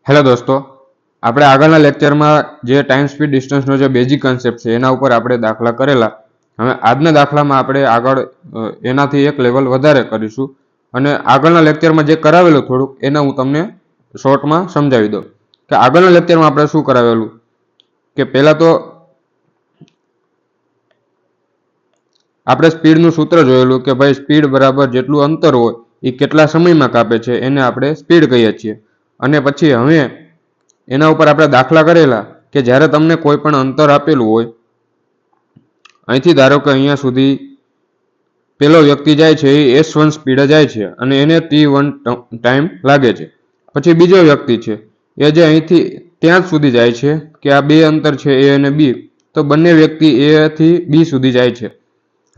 Hello દોસ્તો, આપણે આગળના લેક્ચરમાં જે ટાઈમ સ્પીડ ડિસ્ટન્સનો જે બેઝિક કન્સેપ્ટ છે એના ઉપર આપણે દાખલા કરેલા. હવે આજના દાખલામાં આપણે આગળ એનાથી એક લેવલ વધારે કરીશું અને આગળના લેક્ચરમાં જે કરાવેલું થોડુંક એને હું તમને શોર્ટમાં સમજાવી દઉં કે આગળના લેક્ચરમાં આપણે શું કરાવેલું. કે પહેલાં તો આપણે સ્પીડનું સૂત્ર જોયેલું કે ભાઈ સ્પીડ બરાબર જેટલું અંતર હોય એ કેટલા સમયમાં કાપે છે એને આપણે સ્પીડ કહીએ છીએ. અને પછી હવે એના ઉપર આપણે દાખલા કરેલા કે જ્યારે તમને કોઈ પણ અંતર આપેલું હોય, અહીંથી ધારો કે અહીંયા સુધી પેલો વ્યક્તિ જાય છે એ S1 સ્પીડે જાય છે અને એને T1 ટાઈમ લાગે છે. પછી બીજો વ્યક્તિ છે એ જે અહીંથી ત્યાં સુધી જાય છે કે આ બે અંતર છે A અને B, તો બંને વ્યક્તિ A થી B સુધી જાય છે.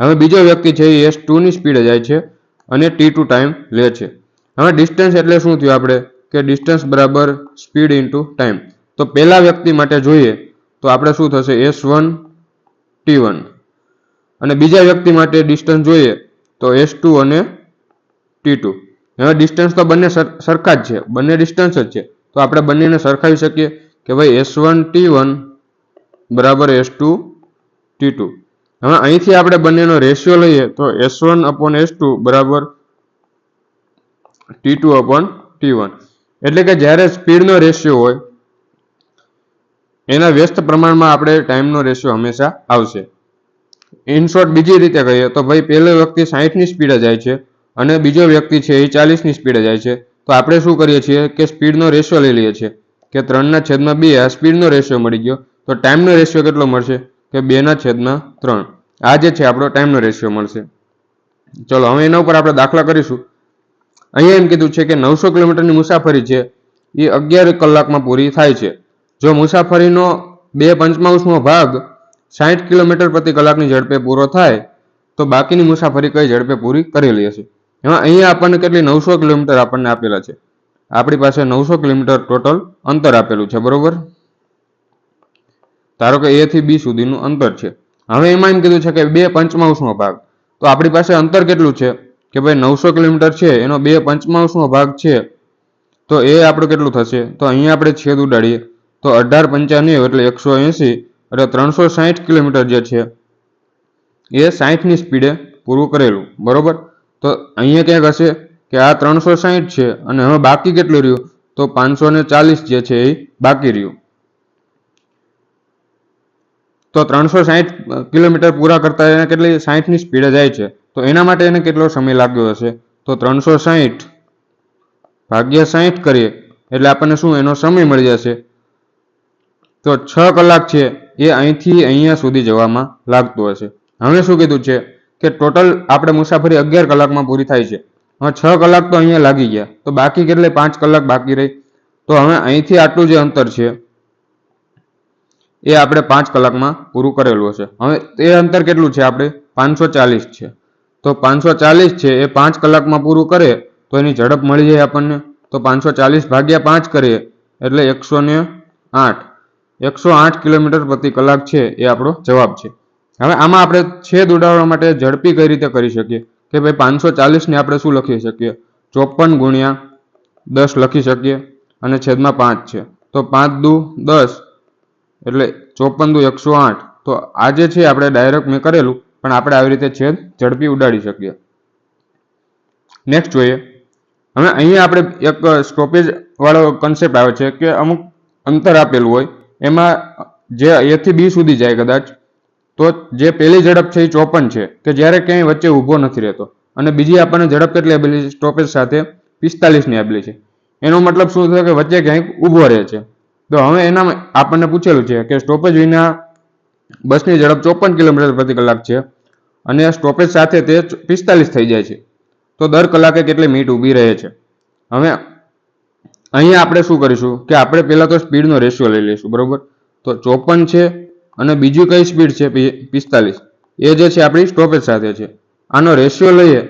હવે બીજો વ્યક્તિ છે એ S2 ની સ્પીડે જાય છે અને T2 ટાઈમ લે છે. હવે ડિસ્ટન્સ એટલે શું થયું આપણે કે ડિસ્ટન્સ બરાબર સ્પીડ ઇન્ટુ ટાઈમ. તો પહેલા વ્યક્તિ માટે જોઈએ તો આપણે શું થશે S1 T1 અને બીજા વ્યક્તિ માટે ડિસ્ટન્સ જોઈએ તો S2 અને T2. હવે ડિસ્ટન્સ તો બંને સરખા જ છે, બંને ડિસ્ટન્સ જ છે, તો આપણે બંનેને સરખાવી શકીએ કે ભાઈ S1 T1 બરાબર S2 T2. હવે અહીંથી આપણે બંનેનો રેશિયો લઈએ તો S1 upon S2 બરાબર T2 upon T1. એટલે કે જ્યારે સ્પીડનો રેશિયો હોય એના વ્યસ્ત પ્રમાણમાં આપણે ટાઈમનો રેશિયો હંમેશા આવશે. ઇન શોર્ટ બીજી રીતે કહીએ તો ભાઈ પહેલો વ્યક્તિ 60ની સ્પીડે જાય છે અને બીજો વ્યક્તિ છે એ 40ની સ્પીડે જાય છે, તો આપણે શું કરીએ છીએ કે સ્પીડનો રેશિયો લઈ લઈએ છીએ કે 3/2 આ સ્પીડનો રેશિયો મળી ગયો. તો ટાઈમનો રેશિયો કેટલો મળશે કે 2/3. આ જે છે આપણો ટાઈમનો રેશિયો મળશે. ચલો હવે એના ઉપર આપણે દાખલા કરીશું. અહીંયા એમ કીધું છે કે 900 કિલોમીટરની મુસાફરી છે એ 11 કલાકમાં પૂરી થાય છે. જો મુસાફરીનો 2/5 ભાગ 60 કિલોમીટર પ્રતિ કલાકની ઝડપે પૂરો થાય તો બાકીની મુસાફરી કઈ ઝડપે પૂરી કરેલી હશે. એમાં અહીંયા આપણને કેટલી 900 કિલોમીટર આપણને આપેલા છે. આપણી પાસે 900 કિલોમીટર ટોટલ અંતર આપેલું છે, બરોબર. ધારો કે A થી B સુધીનું અંતર છે. હવે એમાં એમ કીધું છે કે 2/5 ભાગ, તો આપણી પાસે અંતર કેટલું છે કે ભાઈ 900 કિલોમીટર છે એનો 2/5 ભાગ છે, તો એ આપણું કેટલું થશે. તો અહીંયા આપણે છેદ ઉડાડીએ તો 18×5 એટલે 180 એટલે 360 કિલોમીટર જે છે એ 60ની સ્પીડે પૂરું કરેલું, બરોબર. તો અહીંયા ક્યાંક હશે કે આ 360 છે અને હવે બાકી કેટલું રહ્યું તો 540 જે છે એ બાકી રહ્યું. તો 360 કિલોમીટર પૂરા કરતા એને કેટલી 60ની સ્પીડે જાય છે, તો એના માટે એને કેટલો સમય લાગ્યો હશે તો 360 ભાગ્યા 60 કરીએ એટલે આપણને શું એનો સમય મળી જશે તો 6 કલાક છે એ અહીંથી અહીંયા સુધી જવામાં લાગતું હશે. હવે શું કીધું છે કે ટોટલ આપણે મુસાફરી 11 કલાકમાં પૂરી થાય છે. હવે 6 કલાક તો અહીંયા લાગી ગયા, તો બાકી કેટલે 5 કલાક બાકી રહી. તો હવે અહીંથી આટલું જે અંતર છે એ આપણે 5 કલાકમાં પૂરું કરેલું હશે. હવે એ અંતર કેટલું છે આપણે 540 છે, તો 540 છે એ 5 કલાકમાં પૂરું કરે તો એની ઝડપ મળી જાય આપણને. તો 540 ભાગ્યા 5 કરીએ એટલે 108 કિલોમીટર પ્રતિ કલાક છે એ આપણો જવાબ છે. હવે આમાં આપણે છેદ ઉડાડવા માટે ઝડપી કઈ રીતે કરી શકીએ કે ભાઈ 540 ને આપણે શું લખી શકીએ 54×10 લખી શકીએ અને છેદમાં 5 છે, તો 5×2 = 10 એટલે 54×108. તો આ જે છે આપણે ડાયરેક્ટ મેં કરેલું, પણ આપણે આવી રીતે છેદ ઝડપી ઉડાડી શકીએ. નેક્સ્ટ જોઈએ. હવે અહીંયા આપણે એક સ્ટોપેજ વાળો કન્સેપ્ટ આવે છે કે અમુક અંતર આપેલું હોય એમાં જે A થી B સુધી જાય કદાચ, તો જે પહેલી ઝડપ છે એ 54 છે કે જ્યારે ક્યાંય વચ્ચે ઊભો નથી રહેતો, અને બીજી આપણને ઝડપ કેટલી આપેલી છે સ્ટોપેજ સાથે 45ની આપેલી છે. એનો મતલબ શું થયો કે વચ્ચે ક્યાંક ઊભો રહે છે. તો હવે એના આપણને પૂછેલું છે કે સ્ટોપેજ વિના બસની ઝડપ 54 કિલોમીટર પ્રતિ કલાક છે અને સ્ટોપેજ સાથે તે 45 થઈ જાય છે, તો દર કલાકે કેટલી મિનિટ ઊભી રહે છે. હવે અહીંયા આપણે શું કરીશું કે આપણે પહેલા તો સ્પીડનો રેશિયો લઈ લઈશું, બરોબર. તો 54 છે અને બીજી કઈ સ્પીડ છે 45, એ જે છે આપણી સ્ટોપેજ સાથે છે. આનો રેશિયો લઈએ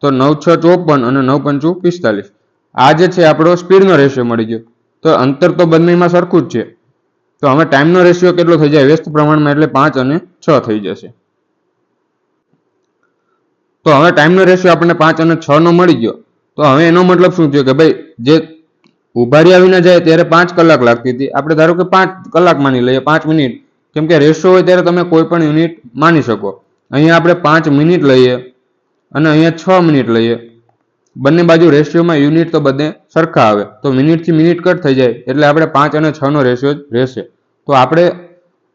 તો 9×6 = 54 અને 9×5 = 45. આ જે છે આપણો સ્પીડનો રેશિયો મળી ગયો. તો અંતર તો બંનેમાં સરખું જ છે, તો હવે ટાઈમનો રેશિયો કેટલો થઈ જાય વ્યસ્ત પ્રમાણમાં એટલે 5 અને 6 થઈ જશે. તો હવે ટાઈમનો રેશિયો આપણને 5 અને 6 નો મળી ગયો. તો હવે એનો મતલબ શું થયો કે ભાઈ જે ઉભા રહ્યા વિના જાય ત્યારે 5 કલાક લાગતી હતી. આપણે ધારો કે 5 કલાક માની લઈએ, 5 મિનિટ, કેમ કે રેશિયો હોય ત્યારે તમે કોઈ પણ યુનિટ માની શકો. અહીંયા આપણે 5 મિનિટ લઈએ અને અહીંયા 6 મિનિટ લઈએ. બંને બાજુ રેશિયોમાં યુનિટ તો બધે સરખા આવે, તો મિનિટથી મિનિટ કટ થઈ જાય એટલે આપણે 5 અને 6 નો રેશિયો જ રહેશે. તો આપણે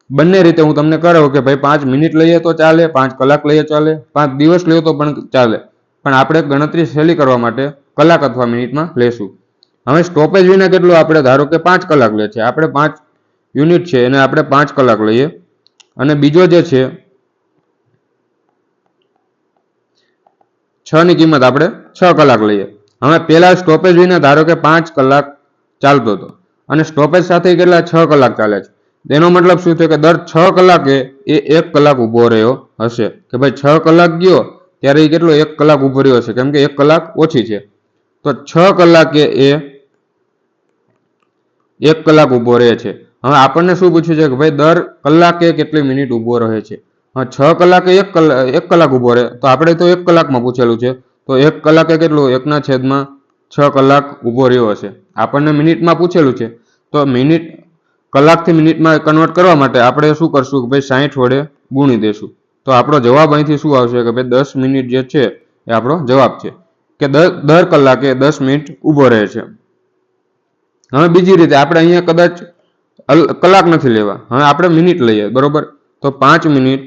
બંને રીતે હું તમને કરાવું કે ભાઈ 5 મિનિટ લઈએ તો ચાલે, 5 કલાક લઈએ ચાલે, 5 દિવસ લઈએ તો પણ ચાલે, પણ આપણે ગણતરી સહેલી કરવા માટે કલાક અથવા મિનિટમાં લેશું. હવે સ્ટોપેજ વિના કેટલું, આપણે ધારો કે 5 કલાક લે છે, આપણે 5 યુનિટ છે એને આપણે 5 કલાક લઈએ. અને બીજો જે છે 6 ની કિંમત આપણે 6 કલાક લઈએ. હવે પહેલા સ્ટોપેજ વિના ધારો કે 5 કલાક ચાલતો હતો અને સ્ટોપેજ સાથે કેટલા 6 કલાક ચાલે છે. તેનો મતલબ શું છે કે દર 6 કલાકે એ 1 કલાક ઊભો રહ્યો હશે. કે ભાઈ 6 કલાક ગયો ત્યારે એ કેટલો 1 કલાક ઊભો રહ્યો હશે, કેમ કે 1 કલાક ઓછી છે. તો 6 કલાકે એ 1 કલાક ઊભો રહે છે. હવે આપણને શું પૂછ્યું છે કે ભાઈ દર કલાકે કેટલી મિનિટ ઊભો રહે છે. 6 કલાકે 1 કલાક ઊભો રહે, તો આપણે તો 1 કલાકમાં પૂછેલું છે, તો 1 કલાકે કેટલું 1/6 કલાક ઊભો રહ્યો હશે. આપણને મિનિટમાં પૂછેલું છે, તો મિનિટ કલાકથી મિનિટમાં કન્વર્ટ કરવા માટે આપણે શું કરશું કે ભાઈ 60 વડે ગુણી દેશું. તો આપણો જવાબ અહીંથી શું આવશે કે ભાઈ 10 મિનિટ જે છે એ આપણો જવાબ છે, કે દર કલાકે 10 મિનિટ ઊભો રહે છે. હવે બીજી રીતે આપણે અહીંયા કદાચ કલાક નથી લેવા, હવે આપણે મિનિટ લઈએ, બરોબર. તો 5 મિનિટ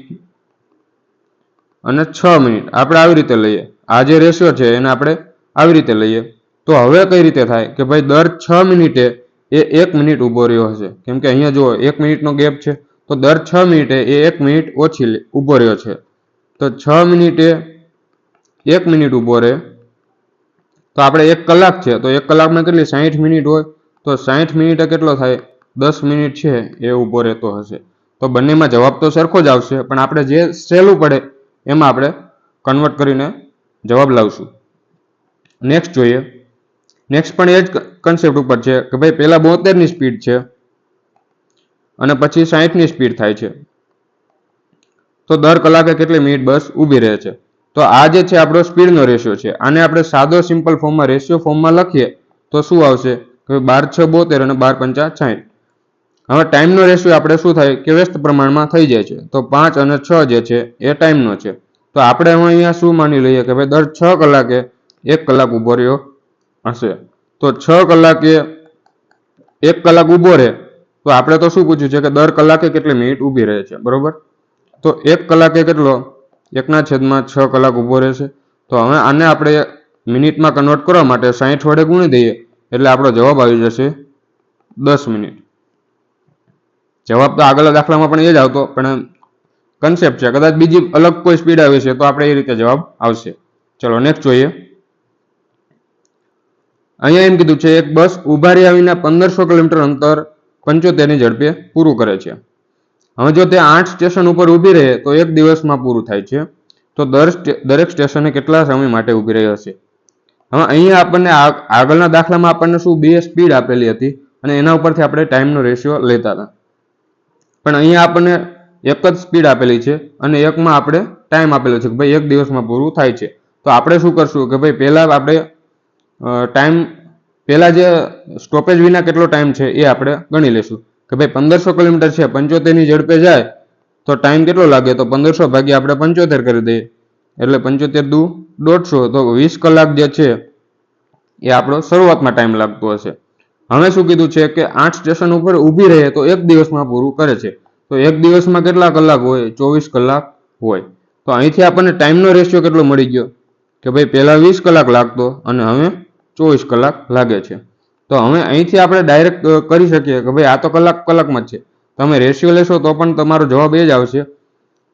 અને 6 મિનિટ આપણે આવી રીતે લઈએ. આ જે રેશિયો છે એને આપણે આવી રીતે લઈએ. તો હવે કઈ રીતે થાય કે ભાઈ દર 6 મિનિટે એ 1 મિનિટ ઊભો રહ્યો હશે, કેમ કે અહીંયા જુઓ 1 મિનિટનો ગેપ છે, તો દર 6 મિનિટે એ 1 મિનિટ ઓછી ઊભો રહ્યો છે. તો 6 મિનિટે 1 મિનિટ ઊભો રહે, તો આપણે 1 કલાક છે, તો 1 કલાકમાં કેટલી 60 મિનિટ હોય, તો 60 મિનિટે કેટલો થાય 10 મિનિટ છે એ ઊભો રહેતો હશે. તો બંનેમાં જવાબ તો સરખો જ આવશે, પણ આપણે જે સહેલું પડે એમાં આપણે કન્વર્ટ કરીને જવાબ લાવશું. નેક્સ્ટ જોઈએ. નેક્સ્ટ પણ એ જ કન્સેપ્ટ ઉપર છે કે ભાઈ પહેલા 72 ની સ્પીડ છે અને પછી 60 ની સ્પીડ થાય છે, તો દર કલાકે કેટલી મિનિટ બસ ઊભી રહે છે. તો આ જે છે આપણો સ્પીડનો રેશિયો છે. આને આપણે સાદો સિમ્પલ ફોર્મમાં રેશિયો ફોર્મમાં લખીએ તો શું આવશે કે 12 6 72 અને 12 5 60. હવે ટાઈમનો રેશિયો આપણે શું થાય કે વ્યસ્ત પ્રમાણમાં થઈ જાય છે, તો 5 અને 6 જે છે એ ટાઈમનો છે. તો આપણે અહીંયા શું માની લઈએ કે ભાઈ દર 6 કલાકે 1 કલાક ઊભો રહ્યો હશે. તો 6 કલાકે 1 કલાક ઊભો રહે, તો આપણે તો શું પૂછ્યું છે કે દર કલાકે કેટલી મિનિટ ઊભી રહે છે, બરોબર. તો 1 કલાકે કેટલો 1/6 કલાક ઊભો રહેશે. તો હવે આને આપણે મિનિટમાં કન્વર્ટ કરવા માટે 60 વડે ગુણી દઈએ એટલે આપણો જવાબ આવી જશે 10 મિનિટ. જવાબ તો આગળના દાખલામાં પણ એ જ આવતો, પણ કન્સેપ્ટ છે, કદાચ બીજી અલગ કોઈ સ્પીડ આવી છે તો આપણે એ રીતે જવાબ આવશે. ચલો નેક્સ્ટ જોઈએ. અહીંયા એમ કીધું છે એક બસ ઉભા રહ્યા વિના 1500 કિલોમીટર અંતર 75 ની ઝડપે પૂરું કરે છે. હવે જો તે 8 સ્ટેશન ઉપર ઊભી રહે તો 1 દિવસમાં પૂરું થાય છે. તો દરેક સ્ટેશને કેટલા સમય માટે ઊભી રહી હશે. હવે અહીંયા આપણને આગળના દાખલામાં આપણને શું બે સ્પીડ આપેલી હતી અને એના ઉપરથી આપણે ટાઈમનો રેશિયો લેતા હતા, પણ અહીંયા આપણને એક જ સ્પીડ આપેલી છે અને એકમાં આપણે ટાઈમ આપેલો છે કે ભાઈ 1 દિવસમાં પૂરું થાય છે. તો આપણે શું કરશું કે ભાઈ પહેલા આપણે ટાઈમ પહેલા જે સ્ટોપેજ વિના કેટલો ટાઈમ છે એ આપણે ગણી લેશું કે ભાઈ 1500 કિલોમીટર છે, 75 ની ઝડપે જાય તો ટાઈમ કેટલો લાગે, તો 1500 ભાગ્યા આપણે 75 કરી દઈએ એટલે 75 દુ 150, તો 20 કલાક જે છે એ આપણો શરૂઆતમાં ટાઈમ લાગતો હશે. હવે શું કીધું છે કે 8 સ્ટેશન ઉપર ઊભી રહે તો 1 દિવસમાં પૂરું કરે છે. તો 1 દિવસમાં કેટલા કલાક હોય, 24 કલાક હોય. તો અહીંથી આપણને ટાઈમનો રેશિયો કેટલો મળી ગયો કે ભાઈ પહેલા 20 કલાક લાગતો અને હવે 24 કલાક લાગે છે. તો હવે અહીંથી આપણે ડાયરેક્ટ કરી શકીએ કે ભાઈ આ તો કલાકમાં જ છે, તમે રેશિયો લેશો તો પણ તમારો જવાબ એ જ આવશે,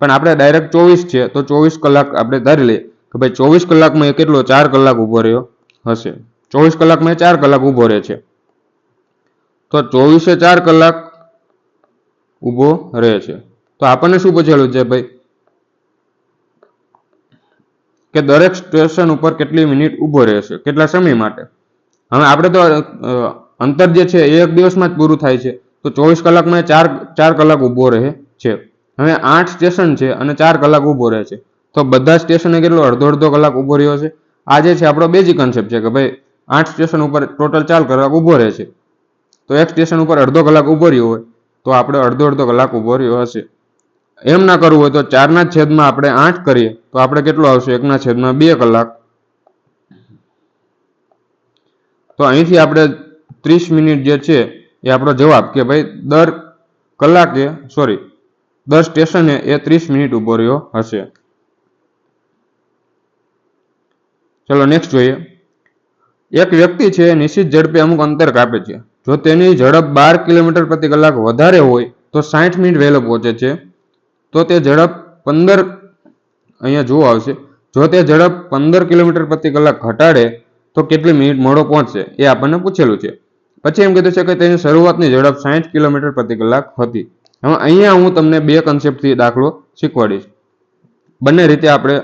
પણ આપણે ડાયરેક્ટ 24 છે તો 24 કલાક આપણે ધારી લઈએ કે ભાઈ 24 કલાકમાં એ કેટલો 4 કલાક ઊભો રહ્યો હશે. 24 કલાકમાં 4 કલાક ઊભો રહે છે, તો 24 એ 4 કલાક ઊભો રહે છે. તો આપણને શું પૂછેલું છે ભાઈ કે દરેક સ્ટેશન ઉપર કેટલી મિનિટ ઊભો રહેશે, કેટલા સમય માટે. હવે આપણે તો અંતર જે છે એ 1 દિવસમાં જ પૂરું થાય છે, તો 24 કલાકમાં 4 કલાક ઊભો રહે છે. હવે 8 સ્ટેશન છે અને 4 કલાક ઊભો રહે છે, તો બધા સ્ટેશને કેટલો અડધો કલાક ઊભો રહ્યો છે. આ જે છે આપણો બેઝિક કન્સેપ્ટ છે કે ભાઈ 8 સ્ટેશન ઉપર ટોટલ 4 કલાક ઊભો રહે છે, તો એક સ્ટેશન ઉપર અડધો કલાક ઊભો રહ્યો હોય તો આપણે અડધો કલાક ઊભો રહ્યો હશે. એમ ના કરવું હોય તો 4 છેદમાં આપણે 8 કરીએ તો આપણે કેટલો આવશે? 1/2 કલાક. તો અહીંથી આપણે 30 મિનિટ જે છે એ આપણો જવાબ, કે ભાઈ દર સ્ટેશને એ 30 મિનિટ ઊભો રહ્યો હશે. ચલો નેક્સ્ટ જોઈએ. એક વ્યક્તિ છે નિશ્ચિત ઝડપે અમુક અંતર કાપે છે. જો તેની ઝડપ 12 કિલોમીટર પ્રતિ કલાક વધારે હોય તો 60 મિનિટ વહેલો પહોંચે છે. તો તે ઝડપ 15 અહીંયા જોવા આવશે. જો તે ઝડપ 15 કિલોમીટર પ્રતિ કલાક ઘટાડે તો કેટલી મિનિટ મોડો પહોંચશે એ આપણને પૂછેલું છે. પછી એમ કીધું છે કે તેની શરૂઆતની ઝડપ 60 કિલોમીટર પ્રતિ કલાક હતી. હવે અહીંયા હું તમને બે કન્સેપ્ટથી દાખલો શીખવાડીશ. બંને રીતે આપણે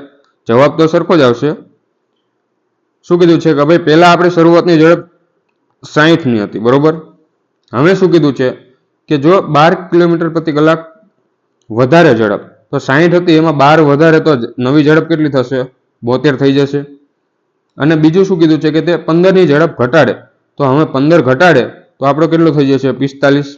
જવાબ તો સરખો જ આવશે. શું કીધું છે કે ભાઈ પહેલા આપણે શરૂઆતની ઝડપ 60ની હતી, બરોબર. હવે શું કીધું છે કે જો 12 કિલોમીટર પ્રતિ કલાક વધારે ઝડપ, તો 60 હતી એમાં 12 વધારે તો નવી ઝડપ કેટલી થશે? 72 થઈ જશે. અને બીજું શું કીધું છે કે તે 15ની ઝડપ ઘટાડે, તો હવે 15 ઘટાડે તો આપણો કેટલો થઈ જશે? 45.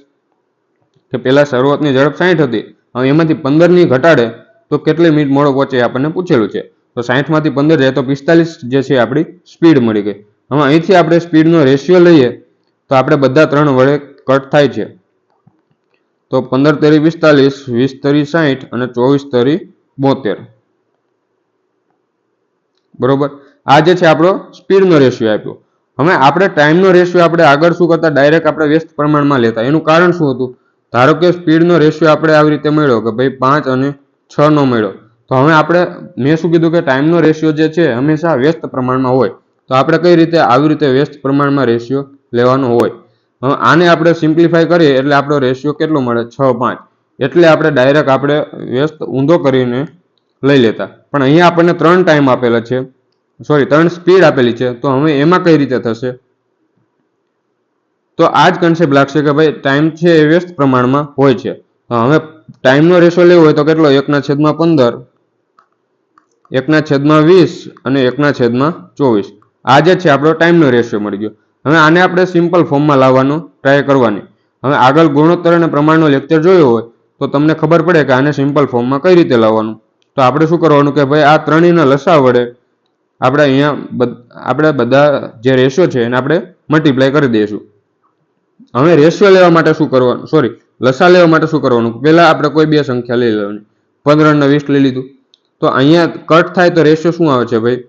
કે પહેલા શરૂઆતની ઝડપ 60 હતી, હવે એમાંથી 15ની ઘટાડે તો કેટલી મિનિટ મોડો પહોંચે આપણને પૂછેલું છે. તો 60 માંથી 15 જાય તો 45 જે છે આપણી સ્પીડ મળી ગઈ. હવે અહીંથી આપણે સ્પીડનો રેશિયો લઈએ તો આપણે બધા 3 વડે કટ થાય છે. તો 15 તેરી 45, 20 તેરી 60 અને 24 તેરી 72, બરોબર. આ જે છે આપણો સ્પીડનો રેશિયો આપ્યો. હવે આપણે ટાઈમનો રેશિયો આપણે આગળ શું કરતા? ડાયરેક્ટ આપણે વ્યસ્ત પ્રમાણમાં લેતા. એનું કારણ શું હતું? ધારો કે સ્પીડનો રેશિયો આપણે આવી રીતે મળ્યો કે ભાઈ 5 અને 6 નો મળ્યો, તો હવે આપણે મેં શું કીધું કે ટાઈમનો રેશિયો જે છે હંમેશા વ્યસ્ત પ્રમાણમાં હોય. તો આપણે કઈ રીતે? આવી રીતે વ્યસ્ત પ્રમાણમાં રેશિયો લેવાનો હોય. હવે આને આપણે સિમ્પ્લિફાય કરીએ એટલે આપણો રેશિયો કેટલો મળે? 6:5. એટલે આપણે ડાયરેક્ટ આપણે વ્યસ્ત ઊંધો કરીને લઈ લેતા. પણ અહીંયા આપણને 3 ટાઈમ આપેલા છે, 3 સ્પીડ આપેલી છે. તો હવે એમાં કઈ રીતે થશે? તો આ જ કન્સેપ્ટ લાગશે કે ભાઈ ટાઈમ છે એ વ્યસ્ત પ્રમાણમાં હોય છે. હવે ટાઈમનો રેશિયો લેવો હોય તો કેટલો? 1/15, 1/20 અને 1/24. આ જે છે આપણો ટાઈમનો રેશિયો મળી ગયો. હવે આને આપણે સિમ્પલ ફોર્મમાં લાવવાનો ટ્રાય કરવાની. હવે આગળ ગુણોત્તર અને પ્રમાણનો લેક્ચર જોયો હોય તો તમને ખબર પડે કે આને સિમ્પલ ફોર્મમાં કઈ રીતે લાવવાનું. તો આપણે શું કરવાનું કે ભાઈ આ ત્રણેયના લસા વડે આપણે અહીંયા બધા જે રેશિયો છે એને આપણે મલ્ટીપ્લાય કરી દઈશું. હવે રેશિયો લેવા માટે શું કરવાનું? લસા લેવા માટે શું કરવાનું? પહેલા આપણે કોઈ બે સંખ્યા લઈ લેવાની. 15 અને 20 લઈ લીધું. તો અહીંયા કટ થાય તો રેશિયો શું આવે છે ભાઈ?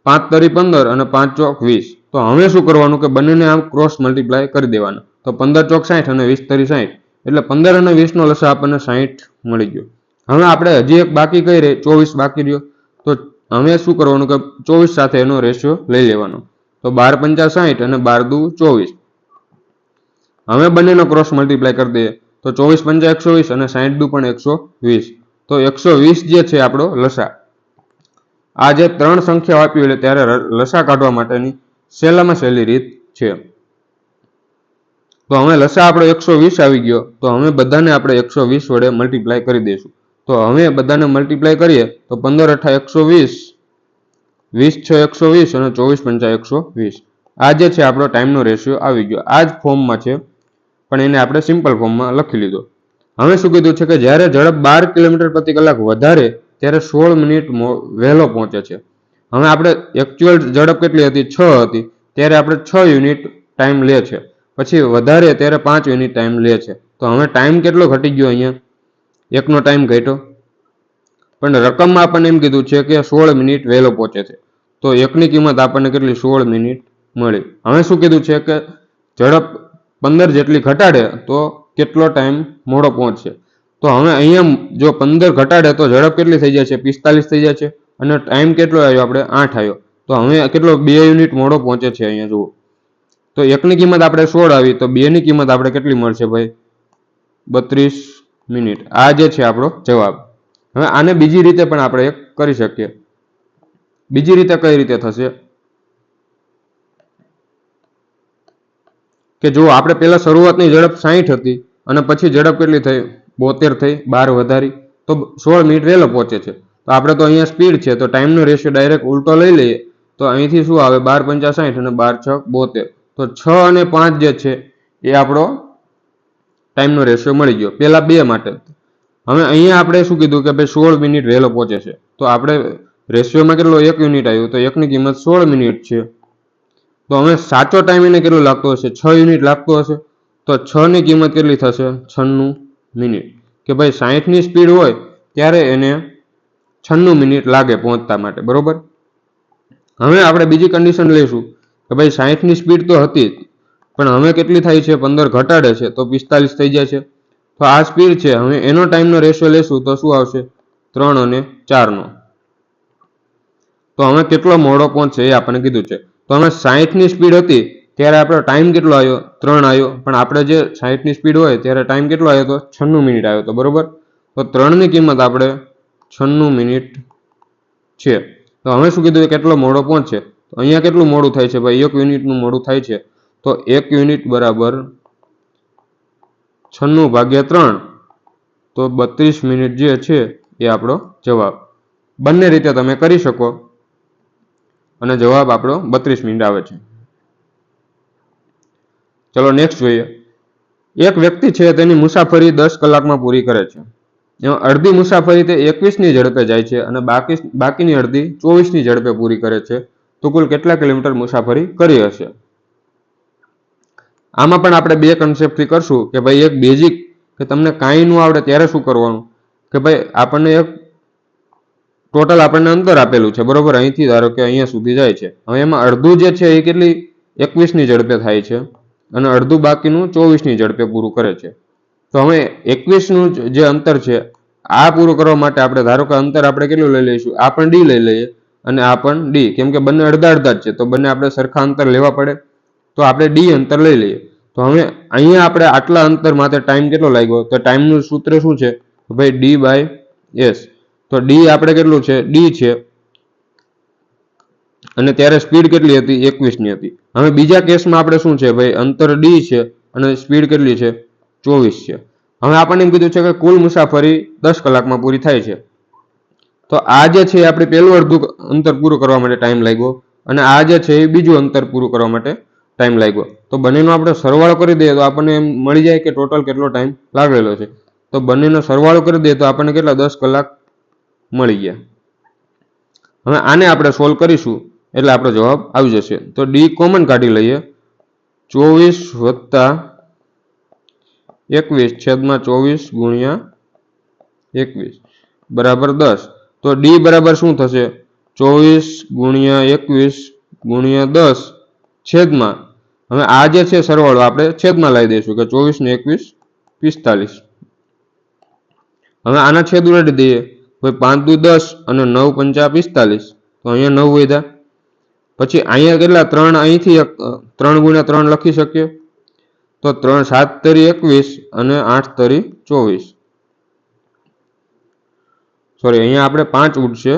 5 તરી 15 અને 5 ચોક 20. તો હવે શું કરવાનું કે બંનેને આમ ક્રોસ મલ્ટીપ્લાય કરી દેવાના. તો 15 ચોક 60 અને 20 તરી 60. એટલે 15 અને 20 નો લસા આપણને 60 મળી ગયો. હવે આપણે હજી એક બાકી કઈ રહે? 24 બાકી રહ્યો. તો હવે શું કરવાનું કે 24 સાથે એનો રેશિયો લઈ લેવાનો. તો 12 × 5 = 60 અને 12 × 2 = 24. હવે બંનેનો ક્રોસ મલ્ટીપ્લાય કરી દઈએ તો 24 × 5 = 120 અને 60 × 2 પણ 120. તો 120 જે છે આપણો લસા. આ જે 3 સંખ્યાઓ આપી એટલે ત્યારે લસા કાઢવા માટેની સહેલામાં સહેલી રીત છે. તો હવે લસા આપણો 120 આવી ગયો. તો હવે બધાને આપણે 120 વડે મલ્ટીપ્લાય કરી દઈશું. તો હવે બધાને મલ્ટીપ્લાય કરીએ તો 15 × 8 = 120, 20 × 6 = 120 અને 24 × 5 = 120. આ જે છે આપણો ટાઈમનો રેશિયો આવી ગયો. આ જ ફોર્મમાં છે પણ એને આપણે સિમ્પલ ફોર્મમાં લખી લીધો. હવે શું કીધું છે કે જ્યારે ઝડપ 12 કિલોમીટર પ્રતિ કલાક વધારે ત્યારે 16 મિનિટ વહેલો પહોંચે છે. હવે આપણે એકચ્યુઅલ ઝડપ કેટલી હતી? 6 હતી. ત્યારે આપણે 6 યુનિટ ટાઈમ લે છે. પછી વધારે ત્યારે 5 યુનિટ ટાઈમ લે છે. તો હવે ટાઈમ કેટલો ઘટી ગયો? અહીંયા એકનો ટાઈમ ઘટ્યો, પણ રકમમાં આપણને એમ કીધું છે કે 16 મિનિટ વહેલો પહોંચે છે. તો એકની કિંમત આપણને કેટલી? 16 મિનિટ મળી. હવે શું કીધું છે કે ઝડપ 15 જેટલી ઘટાડે તો કેટલો ટાઈમ મોડો પહોંચશે. તો હવે અહીંયા જો 15 ઘટાડે તો ઝડપ કેટલી થઈ જાય છે? 45 થઈ જાય છે. અને ટાઈમ કેટલો આવ્યો? આપણે 8 આવ્યો. તો હવે કેટલો? 2 યુનિટ મોડો પહોંચે છે. અહીંયા જુઓ તો એકની કિંમત આપણે 16 આવી, તો 2 ની કિંમત આપણે કેટલી મળશે ભાઈ? 32 મિનિટ. આ જે છે આપણો જવાબ. હવે આને બીજી રીતે પણ આપણે એક કરી શકીએ. બીજી રીતે કઈ રીતે થશે કે જો આપણે પહેલા શરૂઆતની ઝડપ 60 હતી અને પછી ઝડપ કેટલી થઈ? 72 થઈ, 12 વધારી, તો 16 મિનિટ વહેલો પહોંચે છે. તો આપણે તો અહીંયા સ્પીડ છે તો ટાઈમનો રેશિયો ડાયરેક્ટ ઉલટો લઈ લઈએ તો અહીંથી શું આવે 12 × 5 = 60 અને 12 × 6 = 72. તો 6 અને 5 જે છે એ આપણો ટાઈમનો રેશિયો મળી ગયો પહેલા બે માટે. હવે અહીંયા આપણે શું કીધું કે ભાઈ 16 મિનિટ વહેલો પહોંચે છે. તો આપણે રેશિયોમાં કેટલો 1 યુનિટ આવ્યું, તો 1 ની કિંમત 16 મિનિટ છે. તો હવે સાચો ટાઈમ એને કેટલો લાગતો હશે? 6 યુનિટ લાગતો હશે. તો 6 ની કિંમત કેટલી થશે? 96 મિનિટ. કે ભાઈ 60 ની સ્પીડ હોય ત્યારે એને 96 મિનિટ લાગે પહોંચતા માટે, બરોબર. હવે આપણે બીજી કન્ડિશન લઈશું કે ભાઈ 60 ની સ્પીડ તો હતી પણ હવે કેટલી થાય છે? 15 ઘટાડે છે તો 45 થઈ જાય છે. તો આ સ્પીડ છે. હવે એનો ટાઈમનો રેશિયો લેશું તો શું આવશે? 3 અને 4 નો. તો હવે કેટલો મોડો પહોંચશે એ આપણને કીધું છે. તો હવે 60 ની સ્પીડ હતી ત્યારે આપણો ટાઈમ કેટલો આવ્યો? 3 આવ્યો. પણ આપણે જે 60 ની સ્પીડ હોય ત્યારે ટાઈમ કેટલો આવ્યો? તો 96 મિનિટ આવ્યો તો, બરોબર. તો 3 ની કિંમત આપણે 96 મિનિટ છે. તો હવે શું કીધું? કેટલો મોડો પહોંચશે? તો અહીંયા કેટલું મોડું થાય છે ભાઈ? 1 યુનિટનું મોડું થાય છે. તો 1 યુનિટ બરાબર 96/3, તો 32 મિનિટ જે છે એ આપણો જવાબ. બંને રીતે તમે કરી શકો અને જવાબ આપણો 32 મિનિટ આવે છે. ચલો નેક્સ્ટ જોઈએ. એક વ્યક્તિ છે તેની મુસાફરી 10 કલાકમાં પૂરી કરે છે. અડધી મુસાફરી તે 21 ની ઝડપે જાય છે અને બાકીની અડધી 24 ની ઝડપે પૂરી કરે છે. તો કુલ કેટલા કિલોમીટર મુસાફરી કરી હશે? આમાં પણ આપણે બે કન્સેપ્ટથી કરશું કે ભાઈ એક બેઝિક કે તમને કાંઈ ન આવડે ત્યારે શું કરવાનું કે ભાઈ આપણને એક ટોટલ આપણને અંતર આપેલું છે, બરોબર. અહીંથી ધારો કે અહીંયા સુધી જાય છે. હવે એમાં અડધું જે છે એ કેટલી 21 ની ઝડપે થાય છે અને અડધું બાકીનું 24 ની ઝડપે પૂરું કરે છે. તો હવે 21 નું જે અંતર છે આ પૂરું કરવા માટે આપણે ધારો કે અંતર આપણે કેટલું લઈ લઈશું? આ પણ ડી લઈ લઈએ અને આ પણ ડી, કેમ કે બંને અડધા અડધા જ છે તો બંને આપણે સરખા અંતર લેવા પડે. તો આપણે ડી અંતર લઈ લઈએ. તો હવે અહીંયા આપણે આટલા અંતર માટે ટાઈમ કેટલો લાગ્યો? તો ટાઈમનું સૂત્ર શું છે? ભાઈ D/S. તો ડી આપણે કેટલું છે? ડી છે અને ત્યારે સ્પીડ કેટલી હતી? 21 ની હતી. હવે બીજા કેસમાં આપણે શું છે ભાઈ? અંતર ડી છે અને સ્પીડ કેટલી છે? 24 છે. હવે આપણને એમ કીધું છે કે કુલ મુસાફરી 10 કલાકમાં પૂરી થાય છે. તો આ જે છે આપણે પહેલું અડધું અંતર પૂરું કરવા માટે ટાઈમ લાગ્યો અને આ જે છે એ બીજું અંતર પૂરું કરવા માટે ટાઈમ લાગ્યો. તો બંનેનો આપણે સરવાળો કરી દઈએ તો આપણને એમ મળી જાય કે ટોટલ કેટલો ટાઈમ લાગેલો છે. તો બંનેનો સરવાળો કરી દઈએ તો આપણને કેટલા? 10 કલાક મળી ગયા. હવે આને આપણે સોલ્વ કરીશું એટલે આપણો જવાબ આવી જશે. તો ડી કોમન કાઢી લઈએ. 24 + 21/24 × 21 બરાબર 10. તો ડી બરાબર શું થશે? 24 × 21 × 10 છેદમાં, હવે આ જે છે સરવાળો આપણે છેદમાં લાવી દઈશું કે 24 ને 21 45. હવે આના છેદ ઉડાડી દઈએ. 5 દુ 10 અને 9 પંચા 45. તો અહીંયા 9 વધ્યા. પછી અહીંયા કેટલા? 3 અહીંથી 3 × 3 લખી શકીએ. તો 3 7 તરી 21 અને 8 તરી 24. સોરી, અહીંયા આપણે 5 ઉડશે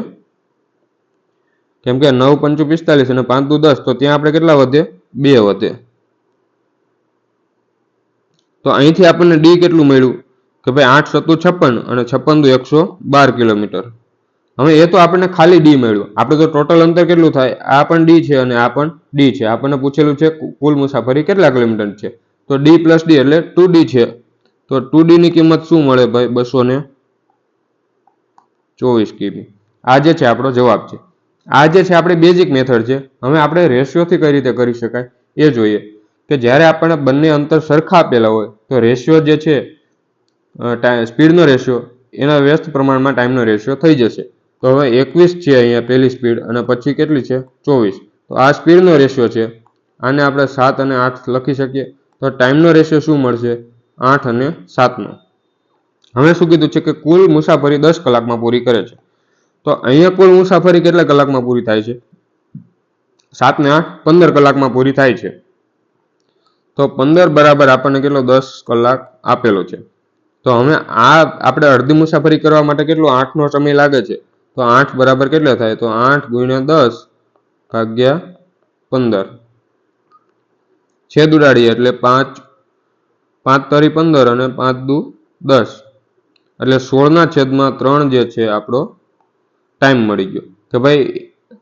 કેમ કે 9 પંચું 45 અને 5 દુ 10. તો ત્યાં આપણે કેટલા વધે? 2 વધે. તો અહીંથી આપણને ડી કેટલું મળ્યું કે ભાઈ 8 × 7 = 56 અને 56 દુ 112 કિલોમીટર. હવે એ તો આપણને ખાલી ડી મળ્યું. આપણે તો ટોટલ અંતર કેટલું થાય? આ પણ ડી છે અને આ પણ ડી છે. આપણને પૂછેલું છે કુલ મુસાફરી કેટલા કિલોમીટર છે. તો ડી + ડી એટલે 2D છે. તો 2D ની કિંમત શું મળે ભાઈ? 224 કિમી. આ જે છે આપણો જવાબ છે. આ જે છે આપણે બેઝિક મેથડ છે. હવે આપણે રેશિયોથી કઈ રીતે કરી શકાય એ જોઈએ કે જ્યારે આપણને બંને અંતર સરખા આપેલા હોય તો રેશિયો જે છે સ્પીડનો રેશિયો એના વ્યસ્ત પ્રમાણમાં ટાઈમનો રેશિયો થઈ જશે. તો હવે 21 છે અહીંયા પહેલી સ્પીડ અને પછી કેટલી છે? 24. તો આ સ્પીડનો રેશિયો છે. આને આપણે 7 અને 8 લખી શકીએ. તો ટાઈમનો રેશિયો શું મળશે? 8 અને 7 નો. હવે શું કીધું છે કે કુલ મુસાફરી 10 કલાકમાં પૂરી કરે છે. તો અહીંયા કુલ મુસાફરી કેટલા કલાકમાં પૂરી થાય છે? 7 ને 8 15 કલાકમાં પૂરી થાય છે. તો 15 બરાબર આપણને કેટલો? 10 કલાક આપેલો છે. તો હવે આ આપણે અડધી મુસાફરી કરવા માટે કેટલો 8 નો સમય લાગે છે? તો 8 બરાબર કેટલા થાય? તો 8 × 10 / 15 છેદ ઉડાડીએ એટલે 5 તરી 15 અને 5 દુ 10 એટલે 16 ના છેદમાં 3 જે છે આપણો ટાઈમ મળી ગયો કે ભાઈ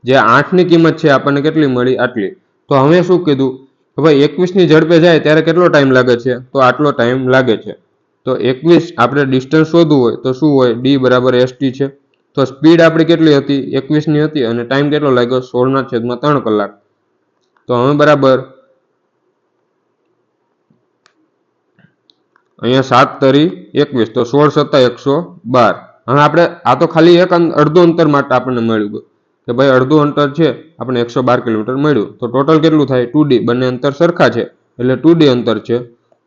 જે 8 ની કિંમત છે આપણને કેટલી મળી? આટલી. તો હવે શું કીધું કે ભાઈ 21 ની ઝડપે જાય ત્યારે કેટલો ટાઈમ લાગે છે? તો આટલો ટાઈમ લાગે છે. તો 21 આપણે ડિસ્ટન્સ શોધવું હોય તો શું હોય? d બરાબર st છે. તો સ્પીડ આપણી કેટલી હતી? 21 ની હતી અને ટાઈમ કેટલો લાગ્યો? 16/3 કલાક. તો હવે બરાબર અહીંયા 7 તરી 21 તો 16 + 112. હવે આપણે આ તો ખાલી એક અડધું અંતર માટે આપણને મળ્યું કે ભાઈ અડધું અંતર છે આપણે 112 કિલોમીટર મળ્યું. તો ટોટલ કેટલું થાય? 2d. બંને અંતર સરખા છે એટલે 2d અંતર છે.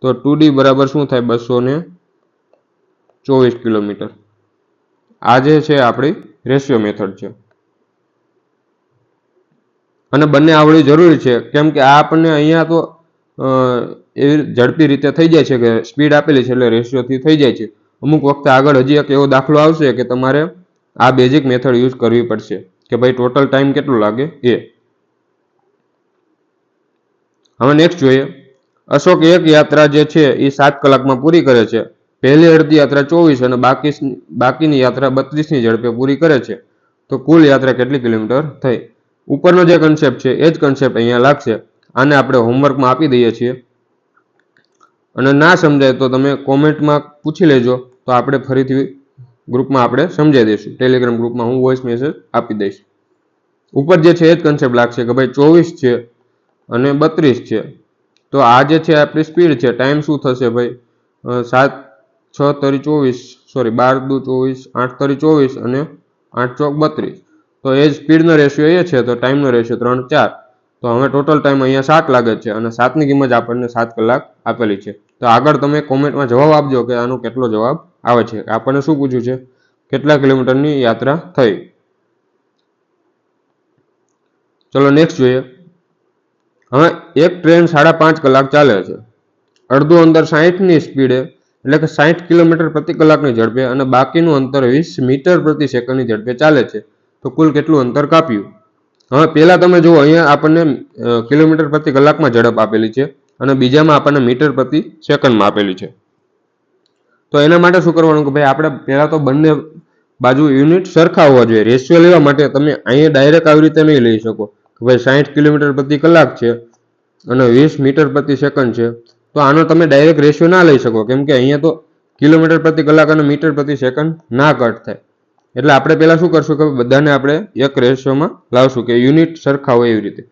તો 2d બરાબર શું થાય? 224 કિલોમીટર. આ જે છે આપણી રેશિયો મેથડ છે અને બંને આવડવી જરૂરી છે કેમ કે આ આપણને અહીંયા તો એવી ઝડપી રીતે થઈ જાય છે કે સ્પીડ આપેલી છે એટલે રેશિયોથી થઈ જાય છે. અમુક વખતે આગળ હજી એક એવો દાખલો આવશે કે તમારે આ બેઝિક મેથડ યુઝ કરવી પડશે કે ભાઈ ટોટલ ટાઈમ કેટલો લાગે એ. હવે નેક્સ્ટ જોઈએ. અશોક એક યાત્રા જે છે એ 7 કલાકમાં પૂરી કરે છે. પહેલી અડધી યાત્રા 24 અને બાકીની યાત્રા 32ની ઝડપે પૂરી કરે છે. તો કુલ યાત્રા કેટલી કિલોમીટર થઈ? ઉપરનો જે કન્સેપ્ટ છે એ જ કન્સેપ્ટ અહીંયા લાગશે. આને આપણે હોમવર્કમાં આપી દઈએ છીએ અને ના સમજાય તો તમે કોમેન્ટમાં પૂછી લેજો તો આપણે ફરીથી ગ્રુપમાં આપણે સમજાવી દઈશું. ટેલિગ્રામ ગ્રુપમાં હું વોઇસ મેસેજ આપી દઈશ. ઉપર જે છે એ જ કન્સેપ્ટ લાગશે કે ભાઈ 24 છે અને 32 છે. તો આ જે છે આપણી સ્પીડ છે. ટાઈમ શું થશે ભાઈ? 7 6 તરી 24 સોરી 12 દુ 24 8 તરી 24 અને 8 ચોક 32. તો એ જ સ્પીડનો રેશિયો એ છે તો ટાઈમનો રેશિયો 3 4. તો હવે ટોટલ ટાઈમ અહીંયા 7 લાગે છે અને 7ની કિંમત આપણને 7 કલાક આપેલી છે. તો આગળ તમે કોમેન્ટમાં જવાબ આપજો કે આનો કેટલો જવાબ આવે છે. આપણને શું પૂછ્યું છે? કેટલા કિલોમીટરની યાત્રા થઈ? ચલો નેક્સ્ટ જોઈએ. હવે એક ટ્રેન 5.5 કલાક ચાલે છે. અડધું અંતર 60ની સ્પીડે એટલે કે 60 કિલોમીટર પ્રતિ કલાકની ઝડપે અને બાકીનું અંતર 20 મીટર પ્રતિ સેકન્ડની ઝડપે ચાલે છે. તો કુલ કેટલું અંતર કાપ્યું? હવે પહેલા તમે જુઓ અહીંયા આપણને કિલોમીટર પ્રતિ કલાકમાં ઝડપ આપેલી છે અને બીજામાં આપણને મીટર પ્રતિ સેકન્ડમાં આપેલી છે. તો એના માટે શું કરવાનું કે ભાઈ આપણે પહેલા તો બંને બાજુ યુનિટ સરખા હોવા જોઈએ. રેશિયો લેવા માટે તમે અહીંયા ડાયરેક્ટ આવી રીતે નહીં લઈ શકો કે ભાઈ 60 કિલોમીટર પ્રતિ કલાક છે અને 20 મીટર પ્રતિ સેકન્ડ છે. તો આનો તમે ડાયરેક્ટ રેશિયો ના લઈ શકો કેમ કે અહીંયા તો કિલોમીટર પ્રતિ કલાક અને મીટર પ્રતિ સેકન્ડ ના કટ થાય. એટલે આપણે પહેલા શું કરશું કે બધાને આપણે એક રેશિયોમાં લાવશું કે યુનિટ સરખા હોય એવી રીતે.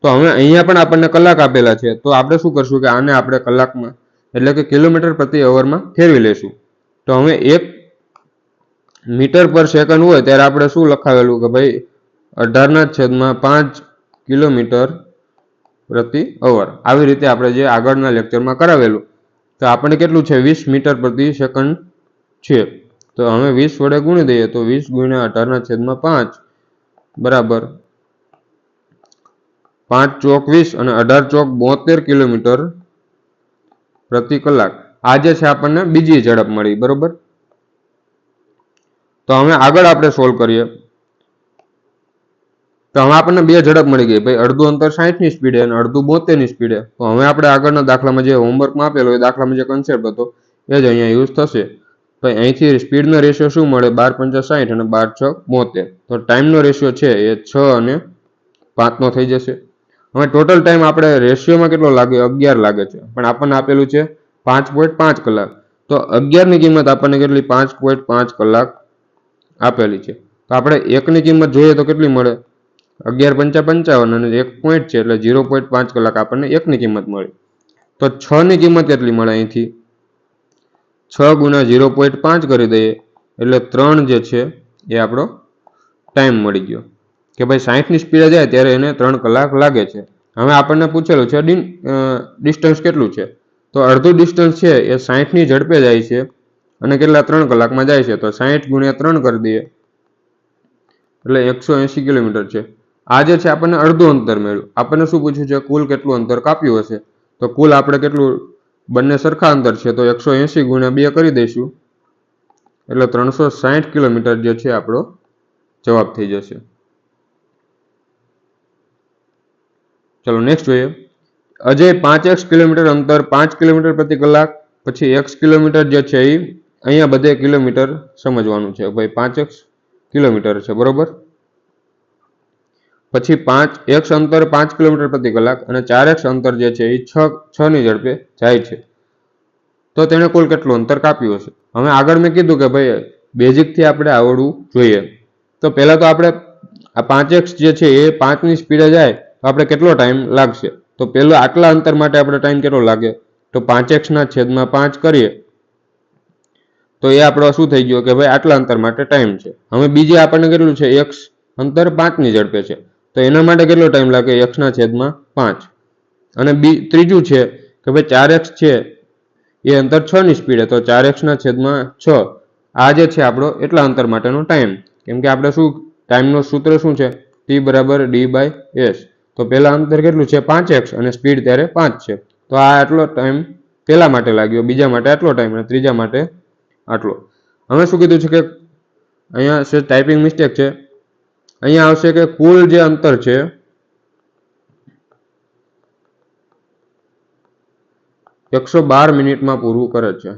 તો હવે અહીંયા પણ આપણને કલાક આપેલા છે તો આપણે શું કરશું કે આને આપણે કલાકમાં એટલે કે કિલોમીટર પ્રતિ અવરમાં ફેરવી લેશું. તો હવે 1 મીટર પર સેકન્ડ હોય ત્યારે આપણે શું લખાવેલું કે ભાઈ 18/5 કિલોમીટર પ્રતિ અવર. આવી રીતે આપણે જે આગળના લેક્ચરમાં કરાવેલું તો આપણે કેટલું છે? 20 મીટર પ્રતિ સેકન્ડ છે. તો હવે 20 વડે ગુણી દઈએ તો 20 ગુણ્યા 18/5 બરાબર 5 ચોક 20 અને 18 ચોક 72 કિલોમીટર પ્રતિ કલાક. આ જે છે આપણને બીજી ઝડપ મળી બરોબર. તો હવે આગળ આપણે સોલ્વ કરીએ. તો હવે આપણને બે ઝડપ મળી ગઈ ભાઈ. અડધું અંતર 60ની સ્પીડે અને અડધું 72ની સ્પીડે. તો હવે આપણે આગળના દાખલામાં જે હોમવર્કમાં આપેલો એ દાખલામાં જે કન્સેપ્ટ હતો એ જ અહીંયા યુઝ થશે. ભાઈ અહીંથી સ્પીડનો રેશિયો શું મળે? 12 × 5 = 60 અને 12 × 6 = 72. તો ટાઈમનો રેશિયો છે એ 6 અને 5નો થઈ જશે. હવે ટોટલ ટાઈમ આપણે રેશિયોમાં કેટલો લાગે? 11 લાગે છે પણ આપણને આપેલું છે 5.5 કલાક. તો 11ની કિંમત આપણને કેટલી? 5.5 કલાક આપેલી છે. તો આપણે 1ની કિંમત જોઈએ તો કેટલી મળે? 11 × 5 = 55 અને 1 પોઈન્ટ છે એટલે 0.5 કલાક આપણને 1ની કિંમત મળી. તો 6ની કિંમત કેટલી મળે? અહીંથી 6 × 0.5 કરી દઈએ એટલે 3 જે છે એ આપણો ટાઈમ મળી ગયો કે ભાઈ 60ની સ્પીડે જાય ત્યારે એને 3 કલાક લાગે છે. હવે આપણને પૂછેલું છે ડિસ્ટન્સ કેટલું છે? તો અડધું ડિસ્ટન્સ છે એ 60ની ઝડપે જાય છે અને કેટલા? 3 કલાકમાં જાય છે. તો 60 × 3 કરી દઈએ એટલે 180 કિલોમીટર છે. આ જે છે આપણને અડધું અંતર મળ્યું. આપણને શું પૂછ્યું છે? કુલ કેટલું અંતર કાપ્યું હશે? તો કુલ આપણે કેટલું? બંને સરખા અંતર છે તો 180 × 2 કરી દઈશું એટલે 360 કિલોમીટર જે છે આપણો જવાબ થઈ જશે. ચલો નેક્સ્ટ જોઈએ. અજય 5x કિલોમીટર અંતર 5 કિલોમીટર પ્રતિ કલાક પછી x કિલોમીટર જે છે એ અહીંયા બધે કિલોમીટર સમજવાનું છે ભાઈ. 5x કિલોમીટર છે બરોબર. પછી 5x અંતર 5 કિલોમીટર પ્રતિ કલાક અને 4x અંતર જે છે એ 6 ની ઝડપે જાય છે, તો તેને કુલ કેટલું અંતર કાપ્યું હશે. હવે આગળ મેં કીધું કે ભાઈ બેઝિકથી આપણે આવડવું જોઈએ. તો પહેલા તો આપણે આ 5x જે છે એ 5ની સ્પીડે જાય તો આપણે કેટલો ટાઈમ લાગશે. તો પહેલો આટલા અંતર માટે આપણે ટાઈમ કેટલો લાગે, તો 5x/5 કરીએ તો એ આપણો શું થઈ ગયો કે ભાઈ આટલા અંતર માટે ટાઈમ છે. હવે બીજે આપણને કેટલું છે, x અંતર 5ની ઝડપે છે, તો એના માટે કેટલો ટાઈમ લાગે, x/5. અને ત્રીજું છે કે ભાઈ 4x છે એ અંતર 6ની સ્પીડે, તો 4x/6. આ જે છે આપણો એટલા અંતર માટેનો ટાઈમ. કેમ કે આપણે શું ટાઈમનો સૂત્ર શું છે, t = d/s. તો પહેલા અંતર કેટલું છે 5x અને સ્પીડ ત્યારે 5 છે, તો આ આટલો ટાઈમ પહેલા માટે લાગ્યો, બીજા માટે આટલો ટાઈમ અને ત્રીજા માટે આટલો. હવે શું કીધું છે કે અહીંયા છે ટાઈપિંગ મિસ્ટેક છે, અહીંયા આવશે કે કુલ જે અંતર છે 112 મિનિટમાં પૂરું કરે છે.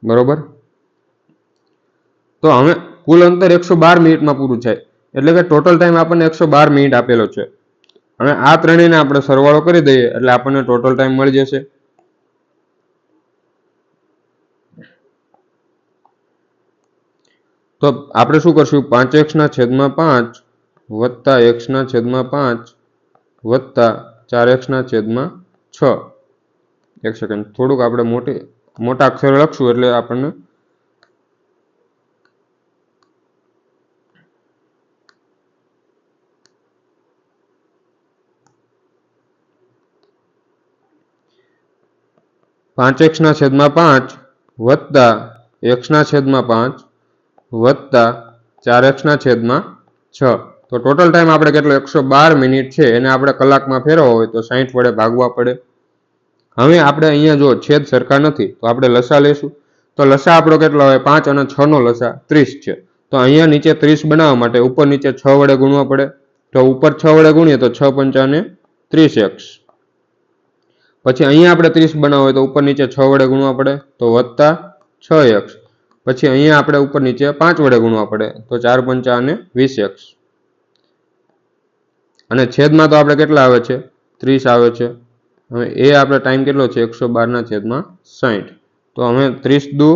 બરોબર. તો હવે કુલ અંતર 112 મિનિટમાં પૂરું થાય, એટલે કે ટોટલ ટાઈમ આપણને 112 મિનિટ આપેલો છે. અને આ ત્રણેયને આપણે સરવાળો કરી દઈએ એટલે આપણને ટોટલ ટાઈમ મળી જશે. તો આપણે શું કરશું, 5x/5 વત્તા x/5 વત્તા 4x/6. એક સેકન્ડ, થોડુંક આપણે મોટા અક્ષર લખશું એટલે આપણને .5x/5 વત્તા x/5 વત્તા 4x/6. તો ટોટલ ટાઈમ આપણે કેટલો 112 મિનિટ છે, એને આપણે કલાકમાં ફેરવવો હોય તો 60 વડે ભાગવા પડે. હવે આપણે અહીંયા જો છેદ સરખા નથી તો આપણે લસા લેશું. તો લસા આપણો કેટલો હોય, 5 અને 6 નો લસા 30 છે. તો અહીંયા નીચે 30 બનાવવા માટે ઉપર નીચે 6 વડે ગુણવા પડે. તો ઉપર 6 વડે ગુણીએ તો 6 × 5 = 30x. પછી અહીંયા આપણે 30 બનાવવું હોય તો ઉપર નીચે 6 વડે ગુણવા પડે, તો વત્તા 6x. પછી અહીંયા આપણે ઉપર નીચે 5 વડે ગુણવા પડે, તો 4 × 5 = 20x. અને છેદમાં તો આપણે કેટલા આવે છે, 30 આવે છે. હવે એ આપણે ટાઈમ કેટલો છે, 112/60. તો હવે 30 દુ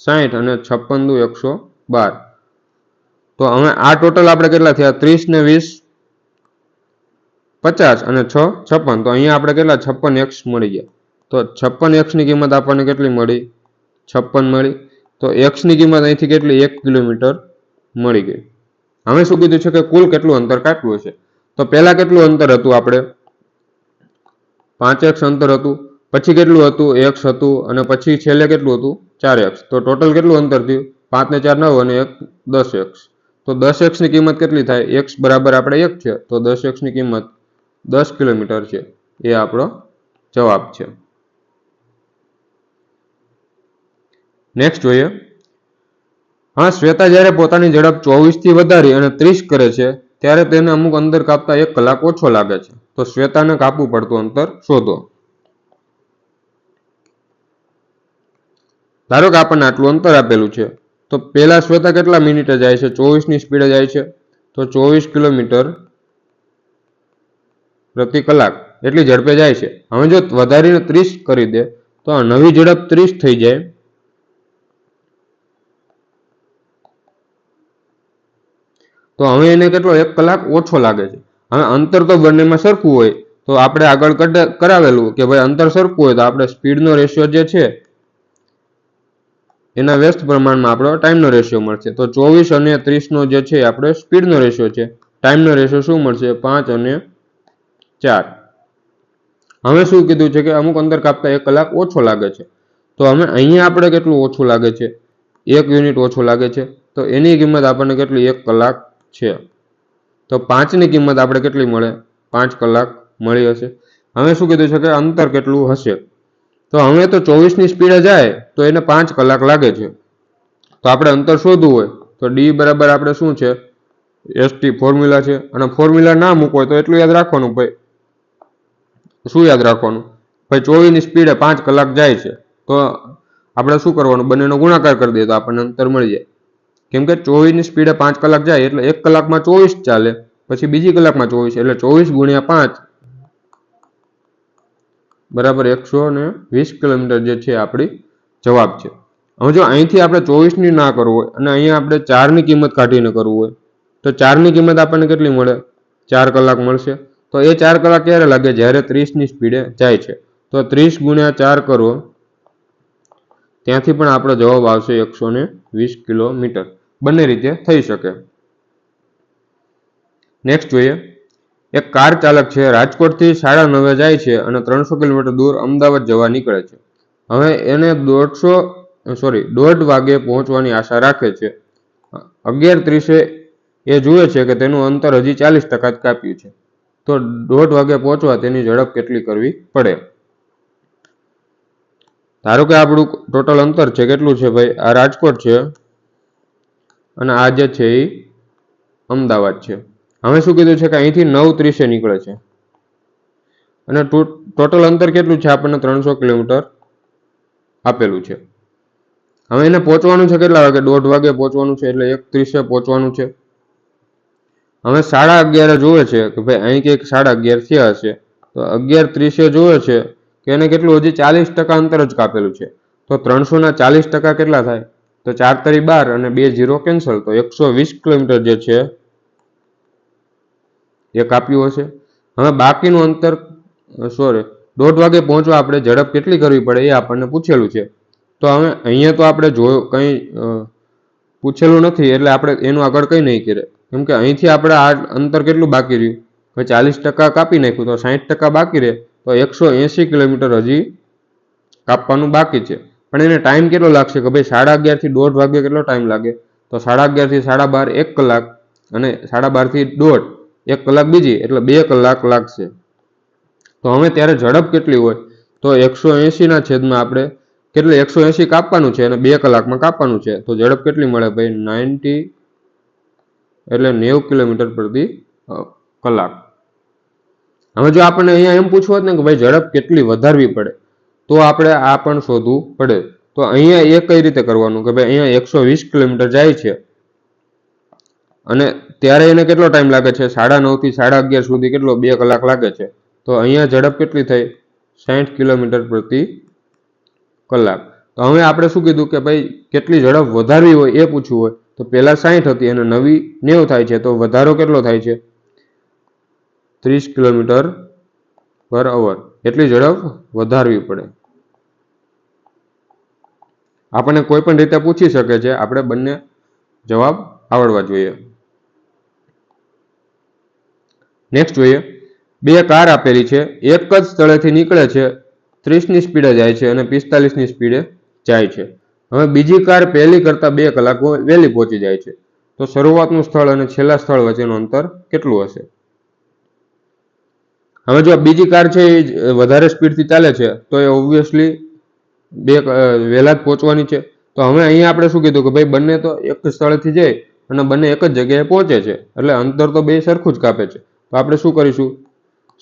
60 અને 56 દુ 112. તો હવે આ ટોટલ આપણે કેટલા થયા, 30 ને 20 50 અને 6 56. તો અહીંયા આપણે કેટલા 56x મળી ગયા. તો 56x ની કિંમત આપણને કેટલી મળી, 56 મળી. તો x ની કિંમત અહીંથી કેટલી, 1 કિલોમીટર મળી ગઈ. હવે શું કીધું છે કે કુલ કેટલું અંતર કાપ્યું હશે. તો પહેલા કેટલું અંતર હતું, આપણે 5x અંતર હતું, પછી કેટલું હતું, x હતું, અને પછી છેલ્લે કેટલું હતું, 4x. તો ટોટલ કેટલું અંતર થયું, 5 ને 4 9 અને 1 10x. તો 10x ની કિંમત કેટલી થાય, x બરાબર આપણે 1 છે, તો 10x ની કિંમત 10 કિલોમીટર છે. એ આપણો જવાબ છે. નેક્સ્ટ જોઈએ. હા, શ્વેતા જ્યારે પોતાની ઝડપ 24 થી વધારી અને 30 કરે છે ત્યારે તેને અમુક અંતર કાપતા 1 કલાક ઓછો લાગે છે. તો શ્વેતાને કાપવું પડતું અંતર શોધો. ધારો કે આપણને આટલું અંતર આપેલું છે, તો પહેલા શ્વેતા કેટલા મિનિટે જાય છે, 24 ની સ્પીડે જાય છે, તો 24 કિલોમીટર પ્રતિ કલાક એટલી ઝડપે જાય છે. હવે જો વધારીને 30 કરી દે તો આ નવી ઝડપ 30 થઈ જાય. તો હવે એને કેટલો 1 કલાક ઓછો લાગે છે. હવે અંતર તો બંનેમાં સરખું હોય તો આપણે આગળ કરાવેલું કે ભાઈ અંતર સરખું હોય તો આપણે સ્પીડનો રેશિયો જે છે એના વ્યસ્ત પ્રમાણમાં આપણો ટાઈમનો રેશિયો મળશે. તો 24 અને 30 નો જે છે આપણે સ્પીડનો રેશિયો છે, ટાઈમનો રેશિયો શું મળશે, 5 અને 4. હવે શું કીધું છે કે અમુક અંતર કાપતા 1 કલાક ઓછો લાગે છે. તો હવે અહીંયા આપણે કેટલું ઓછું લાગે છે, 1 યુનિટ ઓછું લાગે છે. તો એની કિંમત આપણને કેટલી, 1 કલાક છે. તો 5 ની કિંમત આપણે કેટલી મળે, 5 કલાક મળી હશે. હવે શું કીધું છે કે અંતર કેટલું હશે. તો હવે તો 24 ની સ્પીડે જાય તો એને 5 કલાક લાગે છે. તો આપણે અંતર શોધવું હોય તો d બરાબર આપણે શું છે, st ફોર્મ્યુલા છે. અને ફોર્મ્યુલા ના મૂકવો હોય તો એટલું યાદ રાખવાનું, ભાઈ શું યાદ રાખવાનું, ભાઈ 24 ની સ્પીડે 5 કલાક જાય છે. તો આપણે શું કરવાનું, બંનેનો ગુણાકાર કરી દઈએ તો આપણને અંતર મળી જાય. કેમ કે 24ની સ્પીડે 5 કલાક જાય એટલે 1 કલાકમાં 24 ચાલે, પછી બીજી કલાકમાં 24, એટલે 24 ગુણ્યા 5 બરાબર 120 કિલોમીટર જે છે આપણી જવાબ છે. હવે જો અહીંથી આપણે 24ની ના કરવું હોય અને અહીંયા આપણે 4ની કિંમત કાઢીને કરવું હોય તો 4ની કિંમત આપણને કેટલી મળે, 4 કલાક મળશે. તો એ 4 કલાક ક્યારે લાગે, જ્યારે 30ની સ્પીડે જાય છે. તો 30 ગુણ્યા 4 કરો, ત્યાંથી પણ આપણો જવાબ આવશે 120 કિલોમીટર. બંને રીતે થઈ શકે. નેક્સ્ટ જોઈએ, એક કાર ચાલક છે, રાજકોટથી 9:30 જાય છે અને 300 કિલોમીટર દૂર અમદાવાદ જવા નીકળે છે. હવે એને 1:30 વાગે પહોંચવાની આશા રાખે છે. 11:30 એ જુએ છે કે તેનું અંતર હજી 40% જ કાપ્યું છે. તો 1:30 વાગે પહોંચવા તેની ઝડપ કેટલી કરવી પડે? ધારો કે આપણું ટોટલ અંતર છે કેટલું છે ભાઈ, આ રાજકોટ છે અને આ જે છે એ અમદાવાદ છે. હવે શું કીધું છે કે અહીંથી 9:30 નીકળે છે અને ટોટલ અંતર કેટલું છે, આપણને 300 કિલોમીટર આપેલું છે. હવે એને પહોંચવાનું છે કેટલા વાગે, 1:30 વાગે પહોંચવાનું છે, એટલે 1:30 પહોંચવાનું છે. હવે 11:30 જોવે છે કે ભાઈ અહીં કંઈક 11:30 થયા હશે, તો 11:30 જોવે છે કે એને કેટલું હજી 40% અંતર જ કાપેલું છે. તો 300ના 40% કેટલા થાય, તો 4 તરી 12 અને 2 0 કેન્સલ, તો 120 કિલોમીટર જે છે એ કાપ્યું હશે. હવે બાકીનું અંતર 1:30 વાગે પહોંચવા આપણે ઝડપ કેટલી કરવી પડે એ આપણને પૂછેલું છે. તો હવે અહીંયા તો આપણે કંઈ પૂછેલું નથી એટલે આપણે એનું આગળ કંઈ નહીં કરે, કેમ કે અહીંથી આપણે આ અંતર કેટલું બાકી રહ્યું, 40% કાપી નાખ્યું તો 60% બાકી રહે, તો 180 કિલોમીટર હજી કાપવાનું બાકી છે. પણ એને ટાઈમ કેટલો લાગશે કે ભાઈ 11:30 થી 1:30 વાગે કેટલો ટાઈમ લાગે, તો 11:30 થી 12:30 1 કલાક અને 12:30 થી 1:30 1 કલાક બીજી, એટલે 2 કલાક લાગશે. તો હવે ત્યારે ઝડપ કેટલી હોય, તો 180ના છેદમાં આપણે કેટલી 180 કાપવાનું છે અને 2 કલાકમાં કાપવાનું છે, તો ઝડપ કેટલી મળે ભાઈ 90, એટલે 90 કિલોમીટર પ્રતિ કલાક. હવે જો આપણને અહીંયા એમ પૂછવું ને કે ભાઈ ઝડપ કેટલી વધારવી પડે, તો આપણે આ પણ શોધવું પડે. તો અહીંયા એ કઈ રીતે કરવાનું કે ભાઈ અહીંયા 120 કિલોમીટર જાય છે અને ત્યારે એને કેટલો ટાઈમ લાગે છે, 9:30 થી 11:30 સુધી કેટલો 2 કલાક લાગે છે. તો અહીંયા ઝડપ કેટલી થઈ, 60 કિલોમીટર પ્રતિ કલાક. તો હવે આપણે શું કીધું કે ભાઈ કેટલી ઝડપ વધારવી હોય એ પૂછવું હોય, તો પહેલા 60 હતી અને નવી 90 થાય છે, તો વધારો કેટલો થાય છે, 30 કિલોમીટર પર અવર. એટલી ઝડપ વધારવી પડે. આપણને કોઈ પણ રીતે પૂછી શકે છે, આપણે બંને જવાબ આવડવા જોઈએ. નેક્સ્ટ જોઈએ, 2 કાર આપેલી છે, એક જ સ્થળેથી નીકળે છે, 30ની સ્પીડે જાય છે અને 45ની સ્પીડે જાય છે. હવે બીજી કાર પહેલી કરતા 2 કલાક વહેલી પહોંચી જાય છે, તો શરૂઆતનું સ્થળ અને છેલ્લા સ્થળ વચ્ચેનું અંતર કેટલું હશે? હવે જો બીજી કાર છે એ વધારે સ્પીડથી ચાલે છે તો એ ઓબ્વિયસલી વહેલા જ પહોંચવાની છે. તો હવે અહીંયા આપણે શું કીધું કે ભાઈ બંને તો એક સ્થળેથી જાય અને બંને એક જ જગ્યાએ પહોંચે છે, એટલે અંતર તો બે સરખું જ કાપે છે. તો આપણે શું કરીશું,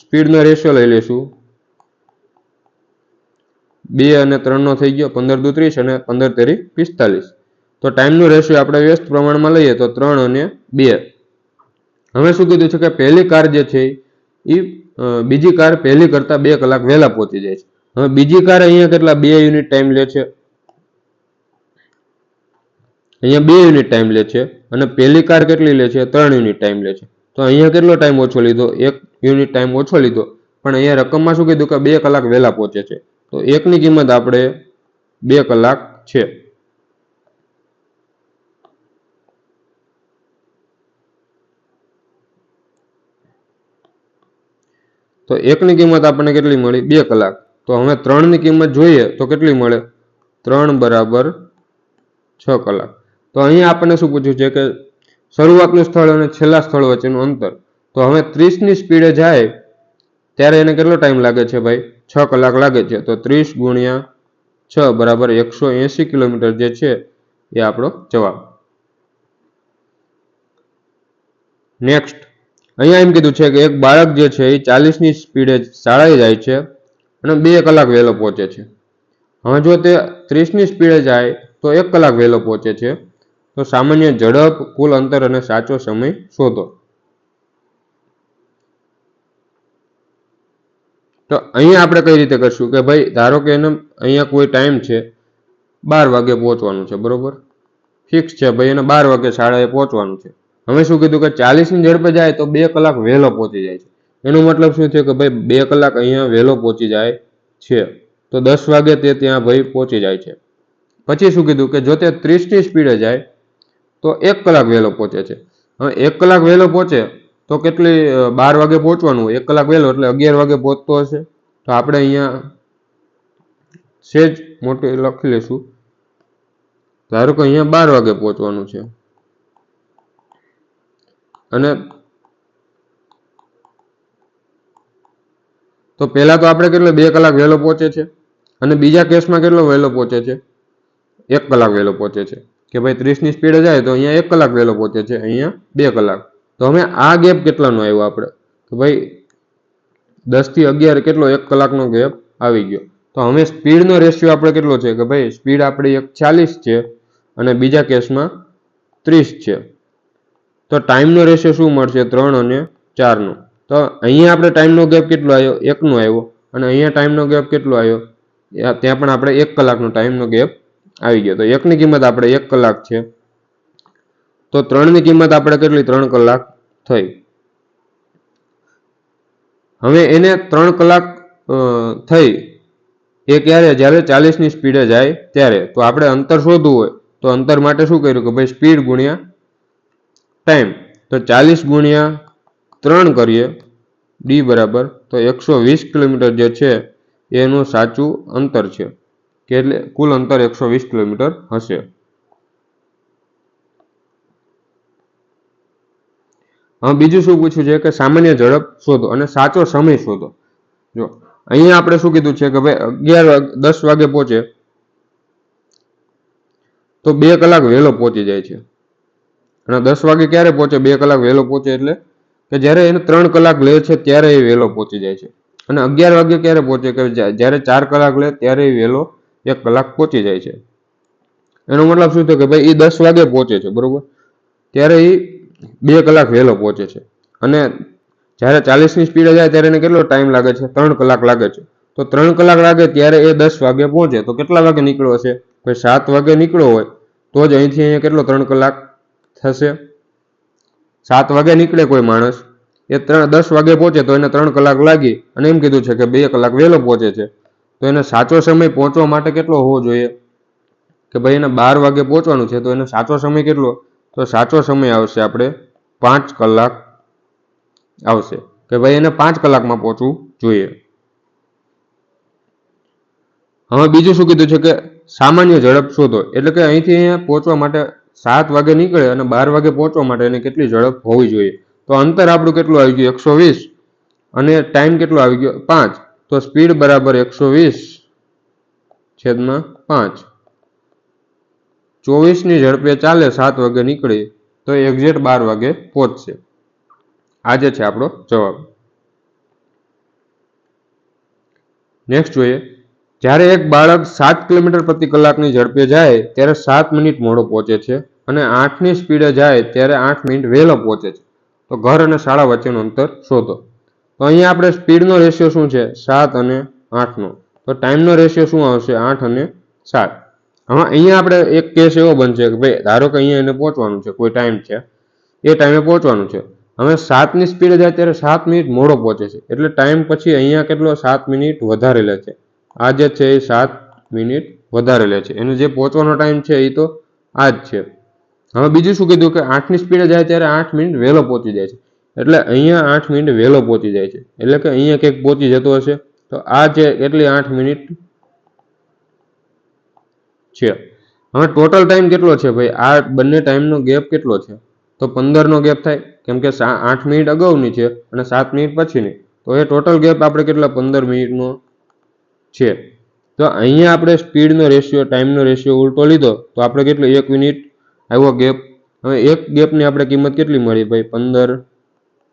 સ્પીડનો રેશિયો લઈ લઈશું, 2 અને 3નો થઈ ગયો, 15 દુ 30 અને 15 તેરી 45. તો ટાઈમનો રેશિયો આપણે વ્યસ્ત પ્રમાણમાં લઈએ તો 3 અને 2. હવે શું કીધું છે કે પહેલી કાર જે છે એ બીજી કાર પહેલી કરતા 2 કલાક વહેલા પહોંચી જાય છે. હવે બીજી કાર અહીંયા કેટલા 2 યુનિટ ટાઈમ લે છે, અહીંયા 2 યુનિટ ટાઈમ લે છે અને પહેલી કાર કેટલી લે છે, 3 યુનિટ ટાઈમ લે છે. તો અહીંયા કેટલો ટાઈમ ઓછો લીધો, 1 યુનિટ ટાઈમ ઓછો લીધો, પણ અહીંયા રકમમાં શું કીધું કે 2 કલાક વહેલા પહોંચે છે. તો 1ની કિંમત આપણે 2 કલાક છે. તો 1ની કિંમત આપણને કેટલી મળી, 2 કલાક. તો હવે 3ની કિંમત જોઈએ તો કેટલી મળે, 3 બરાબર 6 કલાક. તો અહીંયા આપણને શું પૂછ્યું છે કે શરૂઆતનું સ્થળ અને છેલ્લા સ્થળ વચ્ચેનું અંતર. તો હવે 30ની સ્પીડે જાય ત્યારે એને કેટલો ટાઈમ લાગે છે ભાઈ, 6 કલાક લાગે છે. તો 30 ગુણ્યા 6 બરાબર 180 કિલોમીટર જે છે એ આપણો જવાબ. નેક્સ્ટ અહીંયા એમ કીધું છે કે એક બાળક જે છે એ 40ની સ્પીડે શાળાએ જાય છે અને 2 કલાક વહેલો પહોંચે છે. હવે જો તે 30ની સ્પીડે જાય તો 1 કલાક વહેલો પહોંચે છે. તો સામાન્ય ઝડપ, કુલ અંતર અને સાચો સમય શોધો. તો અહીંયા આપણે કઈ રીતે કરશું કે ભાઈ ધારો કે એને અહીંયા કોઈ ટાઈમ છે 12 વાગે પહોંચવાનું છે, બરોબર, ફિક્સ છે ભાઈ, એને 12 વાગે શાળાએ પહોંચવાનું છે. હવે શું કીધું કે 40ની ઝડપે જાય તો 2 કલાક વહેલો પહોંચી જાય છે. એનો મતલબ શું થયો કે ભાઈ 2 કલાક અહીંયા વહેલો પહોંચી જાય છે. તો 10 વાગે તે ત્યાં ભાઈ પહોંચી જાય છે. પછી શું કીધું કે જો તે 30ની સ્પીડે જાય તો 1 કલાક વહેલો પહોંચે છે. હવે 1 કલાક વહેલો પહોંચે તો કેટલી 12 વાગે પહોંચવાનું હોય, 1 કલાક વહેલો એટલે 11 વાગે પહોંચતો હશે. તો આપણે અહીંયા સેજ મોટી લખી લઈશું, ધારો કે અહીંયા 12 વાગે પહોંચવાનું છે અને તો પહેલા તો આપણે કેટલો 2 કલાક વહેલો પહોંચે છે અને બીજા કેસમાં કેટલો વહેલો પહોંચે છે, 1 કલાક વહેલો પહોંચે છે કે ભાઈ 30ની સ્પીડે જાય તો અહીંયા 1 કલાક વહેલો પહોંચે છે, અહીંયા 2 કલાક. તો હવે આ ગેપ કેટલાનો આવ્યો આપણે તો ભાઈ 10 થી 11 કેટલો 1 કલાકનો ગેપ આવી ગયો. તો હવે સ્પીડનો રેશિયો આપણે કેટલો છે કે ભાઈ સ્પીડ આપણી 40 છે અને બીજા કેસમાં 30 છે. તો ટાઈમનો રેશિયો શું મળશે, 3 અને 4નો. તો અહીંયા આપણે ટાઈમનો ગેપ કેટલો આવ્યો, 1નો આવ્યો, અને અહીંયા ટાઈમનો ગેપ કેટલો આવ્યો, ત્યાં પણ આપણે 1 કલાકનો ટાઈમનો ગેપ આવી ગયો. તો 1ની કિંમત આપણે 1 કલાક છે, તો 3ની કિંમત આપણે કેટલી 3 કલાક થઈ. હવે એને 3 કલાક થઈ એ ક્યારે, જ્યારે 40ની સ્પીડે જાય ત્યારે. તો આપણે અંતર શોધવું હોય તો અંતર માટે શું કર્યું કે ભાઈ સ્પીડ ગુણ્યા ટાઈમ. તો 40 ગુણ્યા 3 કરીએ ડી બરાબર તો 120 કિલોમીટર જે છે એનું સાચું અંતર છે, કે એટલે કુલ અંતર 120 કિલોમીટર હશે. હવે બીજું શું પૂછ્યું છે કે સામાન્ય ઝડપ શોધો અને સાચો સમય શોધો. જો અહીંયા આપણે શું કીધું છે કે ભાઈ 10 વાગે પહોંચે તો 2 કલાક વહેલો પહોંચી જાય છે. અને 10 વાગે ક્યારે પહોંચે, 2 કલાક વહેલો પહોંચે એટલે કે જ્યારે એને 3 કલાક લે છે ત્યારે એ વહેલો પહોંચી જાય છે. અને 11 વાગે ક્યારે પહોંચે કે જ્યારે 4 કલાક લે ત્યારે એ વહેલો 1 કલાક પહોંચી જાય છે. એનો મતલબ શું થયો કે ભાઈ એ 10 વાગે પહોંચે છે, બરોબર, ત્યારે એ 2 કલાક વહેલો પહોંચે છે. અને જ્યારે 40ની સ્પીડે જાય ત્યારે એને કેટલો ટાઈમ લાગે છે, 3 કલાક લાગે છે. તો 3 કલાક લાગે ત્યારે એ 10 વાગે પહોંચે. તો કેટલા વાગે નીકળ્યો હશે, કોઈ 7 વાગે નીકળ્યો હોય તો જ અહીંથી અહીંયા કેટલો 3 કલાક થશે. 7 વાગે નીકળે કોઈ માણસ, એ 10 વાગે પહોંચે તો એને 3 કલાક લાગી અને એમ કીધું છે કે 2 કલાક વહેલો પહોંચે છે. તો એને સાચો સમય પહોંચવા માટે કેટલો હોવો જોઈએ કે ભાઈ એને 12 વાગે પહોંચવાનું છે, તો એને સાચો સમય કેટલો, તો સાચો સમય આવશે આપણે 5 કલાક આવશે, કે ભાઈ એને 5 કલાકમાં પહોંચવું જોઈએ. હવે બીજું શું કીધું છે કે સામાન્ય ઝડપ શોધો, એટલે કે અહીંથી અહીંયા પહોંચવા માટે 7 વાગે નીકળે અને 12 વાગે પહોંચવા માટે એને કેટલી ઝડપ હોવી જોઈએ. તો અંતર આપણું કેટલું આવી ગયું 120 અને ટાઈમ કેટલો આવી ગયો 5. તો સ્પીડ બરાબર 120/5. 24ની ઝડપે ચાલે, 7 વાગે નીકળે તો એક્ઝેક્ટ 12 વાગે પહોંચશે. આજે છે આપણો જવાબ. નેક્સ્ટ જોઈએ, જ્યારે એક બાળક 7 કિલોમીટર પ્રતિ કલાકની ઝડપે જાય ત્યારે 7 મિનિટ મોડો પહોંચે છે અને 8ની સ્પીડે જાય ત્યારે 8 મિનિટ વહેલો પહોંચે છે. તો ઘર અને શાળા વચ્ચેનું અંતર શોધો. તો અહીંયા આપણે સ્પીડનો રેશિયો શું છે, 7 અને 8નો. તો ટાઈમનો રેશિયો શું આવશે, 8 અને 7. હવે અહીંયા આપણે એક કેસ એવો બનશે કે ભાઈ ધારો કે અહીંયા એને પહોંચવાનું છે, કોઈ ટાઈમ છે, એ ટાઈમે પહોંચવાનું છે. હવે 7ની સ્પીડે જાય ત્યારે 7 મિનિટ મોડો પહોંચે છે, એટલે ટાઈમ પછી અહીંયા કેટલો 7 મિનિટ વધારે લે છે. આ જે છે એ 7 મિનિટ વધારે લે છે, એનો જે પહોંચવાનો ટાઈમ છે એ તો આ જ છે. હવે બીજું શું કીધું કે 8ની સ્પીડે જાય ત્યારે 8 મિનિટ વહેલો પહોંચી જાય છે, એટલે અહીંયા 8 મિનિટ વહેલો પહોંચી જાય છે, એટલે કે અહીંયા કંઈક પહોંચી જતો હશે. તો આ છે એટલી 8 મિનિટ છે. હવે ટોટલ ટાઈમ કેટલો છે ભાઈ, આ બંને ટાઈમનો ગેપ કેટલો છે, તો 15નો ગેપ થાય, કેમ કે 8 મિનિટ અગાઉની છે અને 7 મિનિટ પછીની. તો એ ટોટલ ગેપ આપણે કેટલા 15 મિનિટનો છે. તો અહીંયા આપણે સ્પીડનો રેશિયો, ટાઈમનો રેશિયો ઉલટો લીધો તો આપણે કેટલો 1 મિનિટ આવ્યો ગેપ. હવે એક ગેપની આપણે કિંમત કેટલી મળી ભાઈ 15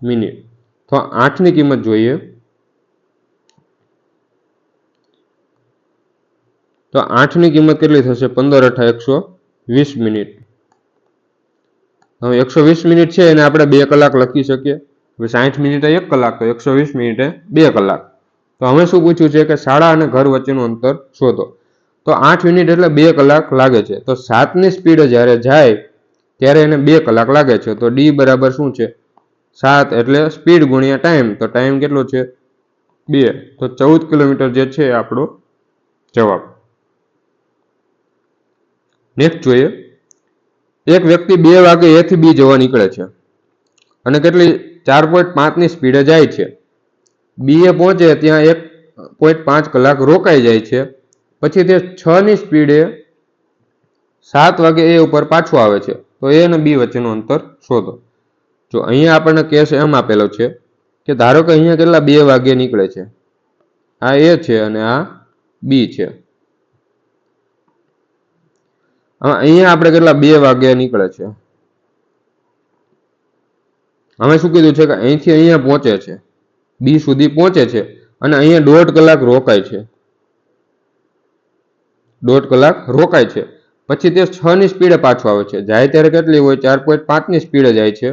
મિનિટ. તો 8ની કિંમત જોઈએ તો 8ની કિંમત કેટલી થશે? 15 × 120 મિનિટ. હવે 120 મિનિટ છે એને આપણે 2 કલાક લખી શકીએ. 60 મિનિટે 1 કલાક, તો 120 મિનિટે 2 કલાક. તો હવે શું પૂછ્યું છે કે શાળા અને ઘર વચ્ચેનું અંતર શોધો. તો 8 મિનિટ એટલે 2 કલાક લાગે છે. તો 7ની સ્પીડે જ્યારે જાય ત્યારે એને 2 કલાક લાગે છે. તો ડી બરાબર શું છે? 7 એટલે સ્પીડ ગુણ્યા ટાઈમ. તો ટાઈમ કેટલો છે? 2. તો 14 કિલોમીટર જે છે આપણો જવાબ. નેક્સ્ટ જોઈએ. એક વ્યક્તિ 2 વાગે A થી B જવા નીકળે છે અને કેટલી 4.5ની સ્પીડે જાય છે. B એ પહોંચે ત્યાં 1.5 કલાક રોકાઈ જાય છે. પછી તે 6ની સ્પીડે 7 વાગે A ઉપર પાછો આવે છે. તો A અને B વચ્ચેનું અંતર શોધો. જો અહીંયા આપણને કેસ એમ આપેલો છે કે ધારો કે અહીંયા કેટલા 2 વાગે નીકળે છે. આ A છે અને આ B છે. અહીંયા આપણે કેટલા 2 વાગે નીકળે છે. હવે શું કીધું છે કે અહીંથી અહીંયા પહોંચે છે, B સુધી પહોંચે છે અને અહીંયા 1.5 કલાક રોકાય છે. 1.5 કલાક રોકાય છે. પછી તે 6ની સ્પીડે પાછો આવે છે. જાય ત્યારે કેટલી હોય? 4.5ની સ્પીડે જાય છે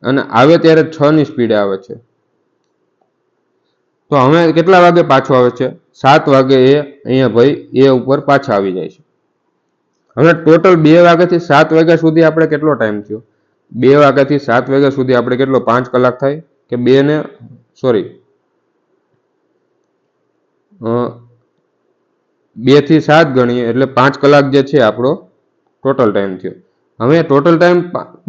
અને આવે ત્યારે 6ની સ્પીડે આવે છે. તો હવે કેટલા વાગે પાછો આવે છે? 7 વાગે એ અહીંયા ભાઈ A ઉપર પાછા આવી જાય છે. હવે ટોટલ 2 વાગ્યાથી 7 વાગ્યા સુધી આપણે કેટલો ટાઈમ થયો? 2 વાગ્યાથી 7 વાગ્યા સુધી આપણે કેટલો 5 કલાક થાય કે 2 થી 7 ગણીએ એટલે 5 કલાક જે છે આપણો ટોટલ ટાઈમ થયો. હવે ટોટલ ટાઈમ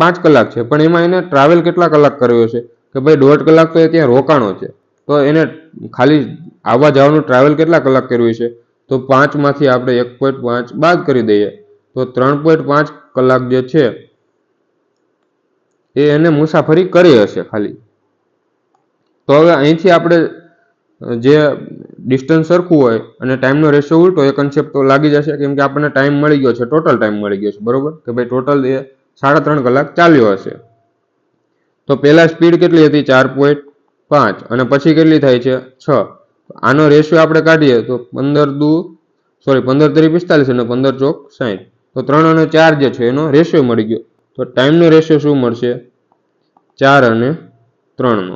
5 કલાક છે, પણ એમાં એને ટ્રાવેલ કેટલા કલાક કર્યો છે કે ભાઈ 1.5 કલાક તો એ ત્યાં રોકાણો છે. તો એને ખાલી આવવા જવાનું ટ્રાવેલ કેટલા કલાક કર્યું છે? તો 5માંથી આપણે 1.5 બાદ કરી દઈએ તો 3.5 કલાક જે છે એ એને મુસાફરી કરી હશે ખાલી. તો હવે અહીંથી આપણે જે ડિસ્ટન્સ સરખું હોય અને ટાઈમનો રેશિયો ઉલટો, એ કન્સેપ્ટ તો લાગી જશે, કેમ કે આપણને ટાઈમ મળી ગયો છે, ટોટલ ટાઈમ મળી ગયો છે, બરોબર? કે ભાઈ ટોટલ એ 3.5 કલાક ચાલ્યો હશે. તો પહેલા સ્પીડ કેટલી હતી? 4.5 અને પછી કેટલી થાય છે? 6. આનો રેશિયો આપણે કાઢીએ તો 15 તરી 45 અને 15 ચોક 60. તો 3 અને 4 જે છે એનો રેશિયો મળી ગયો. તો ટાઈમનો રેશિયો શું મળશે? 4 અને 3નો.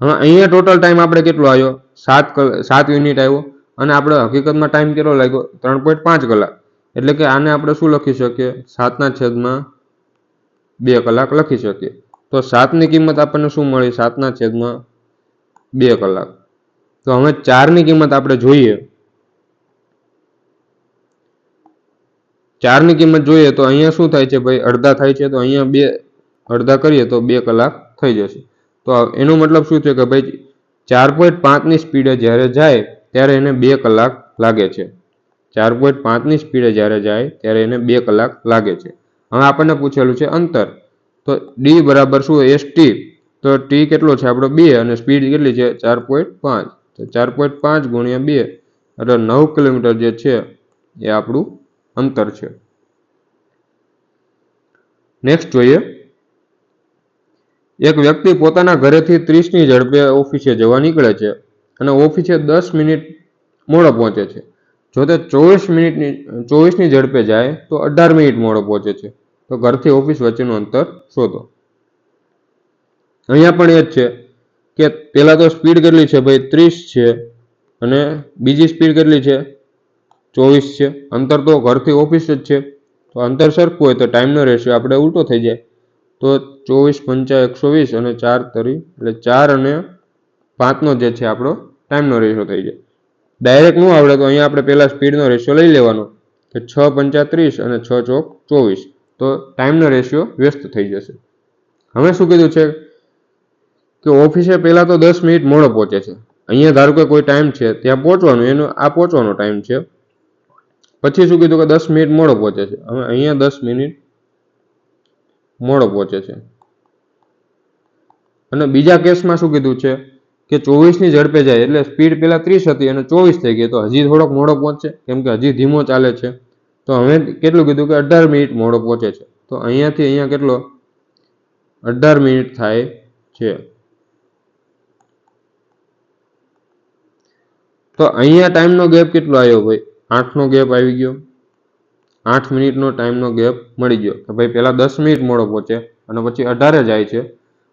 હવે અહીંયા ટોટલ ટાઈમ આપણે કેટલો આવ્યો? 7 યુનિટ આવ્યો અને આપણે હકીકતમાં ટાઈમ કેટલો લાગ્યો? 3.5 કલાક. એટલે કે આને આપણે શું લખી શકીએ? 7/2 કલાક લખી શકીએ. તો 7ની કિંમત આપણને શું મળી? 7/2 કલાક. તો હવે 4ની કિંમત આપણે જોઈએ. 4ની કિંમત જોઈએ તો અહીંયા શું થાય છે ભાઈ? અડધા થાય છે. તો અહીંયા 2 અડધા કરીએ તો 2 કલાક થઈ જશે. તો એનો મતલબ શું છે કે ભાઈ 4.5ની સ્પીડે જ્યારે જાય ત્યારે એને 2 કલાક લાગે છે. 4.5ની સ્પીડે જ્યારે જાય ત્યારે એને 2 કલાક લાગે છે. હવે આપણને પૂછેલું છે અંતર. તો ડી બરાબર શું? ST. તો ટી કેટલો છે આપણો? 2 અને સ્પીડ કેટલી છે? 4.5. તો 4.5 ગુણ્યા 2 એટલે 9 કિલોમીટર જે છે એ આપણું અંતર છે. નેક્સ્ટ જોઈએ. એક વ્યક્તિ પોતાના ઘરેથી 30ની ઝડપે ઓફિસે જવા નીકળે છે અને ઓફિસે 10 મિનિટ મોડો પહોંચે છે. જો તે 24ની ઝડપે જાય તો 18 મિનિટ મોડો પહોંચે છે. તો ઘરથી ઓફિસ વચ્ચેનું અંતર શોધો. અહીંયા પણ એ જ છે કે પહેલા તો સ્પીડ કેટલી છે ભાઈ? 30 છે અને બીજી સ્પીડ કેટલી છે? 24 છે. અંતર તો ઘરથી ઓફિસ જ છે. તો અંતર સરખું હોય તો ટાઈમનો રેશિયો આપણે ઉલટો થઈ જાય. તો 24 × 5 120 અને 4 તરી એટલે 4 અને 5નો જે છે આપણો ટાઈમનો રેશિયો થઈ જાય. ડાયરેક્ટ ન આવડે તો અહીંયા આપણે પહેલા સ્પીડનો રેશિયો લઈ લેવાનો કે 6 × 5 30 અને 6 ચોક 24. તો ટાઈમનો રેશિયો વ્યસ્ત થઈ જશે. હવે શું કીધું છે કે ઓફિસે પહેલા તો 10 મિનિટ મોડો પહોંચે છે. અહીંયા ધારો કે કોઈ ટાઈમ છે ત્યાં પહોંચવાનું, એનો આ પહોંચવાનો ટાઈમ છે. પછી શું કીધું કે 10 મિનિટ મોડો પહોંચે છે. હવે અહીંયા 10 મિનિટ મોડો પહોંચે છે. અને બીજા કેસમાં શું કીધું છે કે 24ની ઝડપે જાય એટલે સ્પીડ પહેલા 30 હતી અને 24 થઈ ગઈ. તો હજી થોડોક મોડો પહોંચશે, કેમ કે હજી ધીમો ચાલે છે. તો હવે કેટલું કીધું કે 18 મિનિટ મોડો પહોંચે છે. તો અહીંયાથી અહીંયા કેટલો? 18 મિનિટ થાય છે. તો અહીંયા ટાઈમનો ગેપ કેટલો આવ્યો ભાઈ? 8નો ગેપ આવી ગયો. 8 મિનિટનો ટાઈમનો ગેપ મળી ગયો કે ભાઈ પહેલા 10 મિનિટ મોડો પહોંચે અને પછી 18 જાય છે,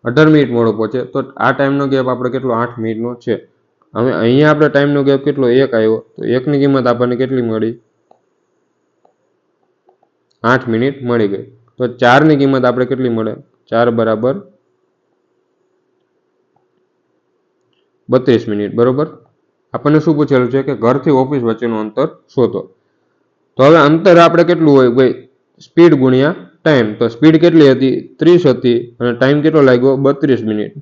18 મિનિટ મોડો પહોંચે, તો આ ટાઈમનો ગેપ આપણે કેટલો? 8 મિનિટનો છે. હવે અહીંયા આપણે ટાઈમનો ગેપ કેટલો? 1 આવ્યો, તો 1ની કિંમત આપણને કેટલી મળી? 8 મિનિટ મળી ગઈ. તો 4ની કિંમત આપણે કેટલી મળે? 4 બરાબર 32 મિનિટ. બરોબર. આપણને શું પૂછેલું છે કે ઘરથી ઓફિસ વચ્ચેનું અંતર શોધો. તો હવે અંતર આપણે કેટલું હોય ભાઈ? સ્પીડ ગુણ્યા ટાઈમ. તો સ્પીડ કેટલી હતી? 30 હતી અને ટાઈમ કેટલો લાગ્યો? 32 મિનિટ.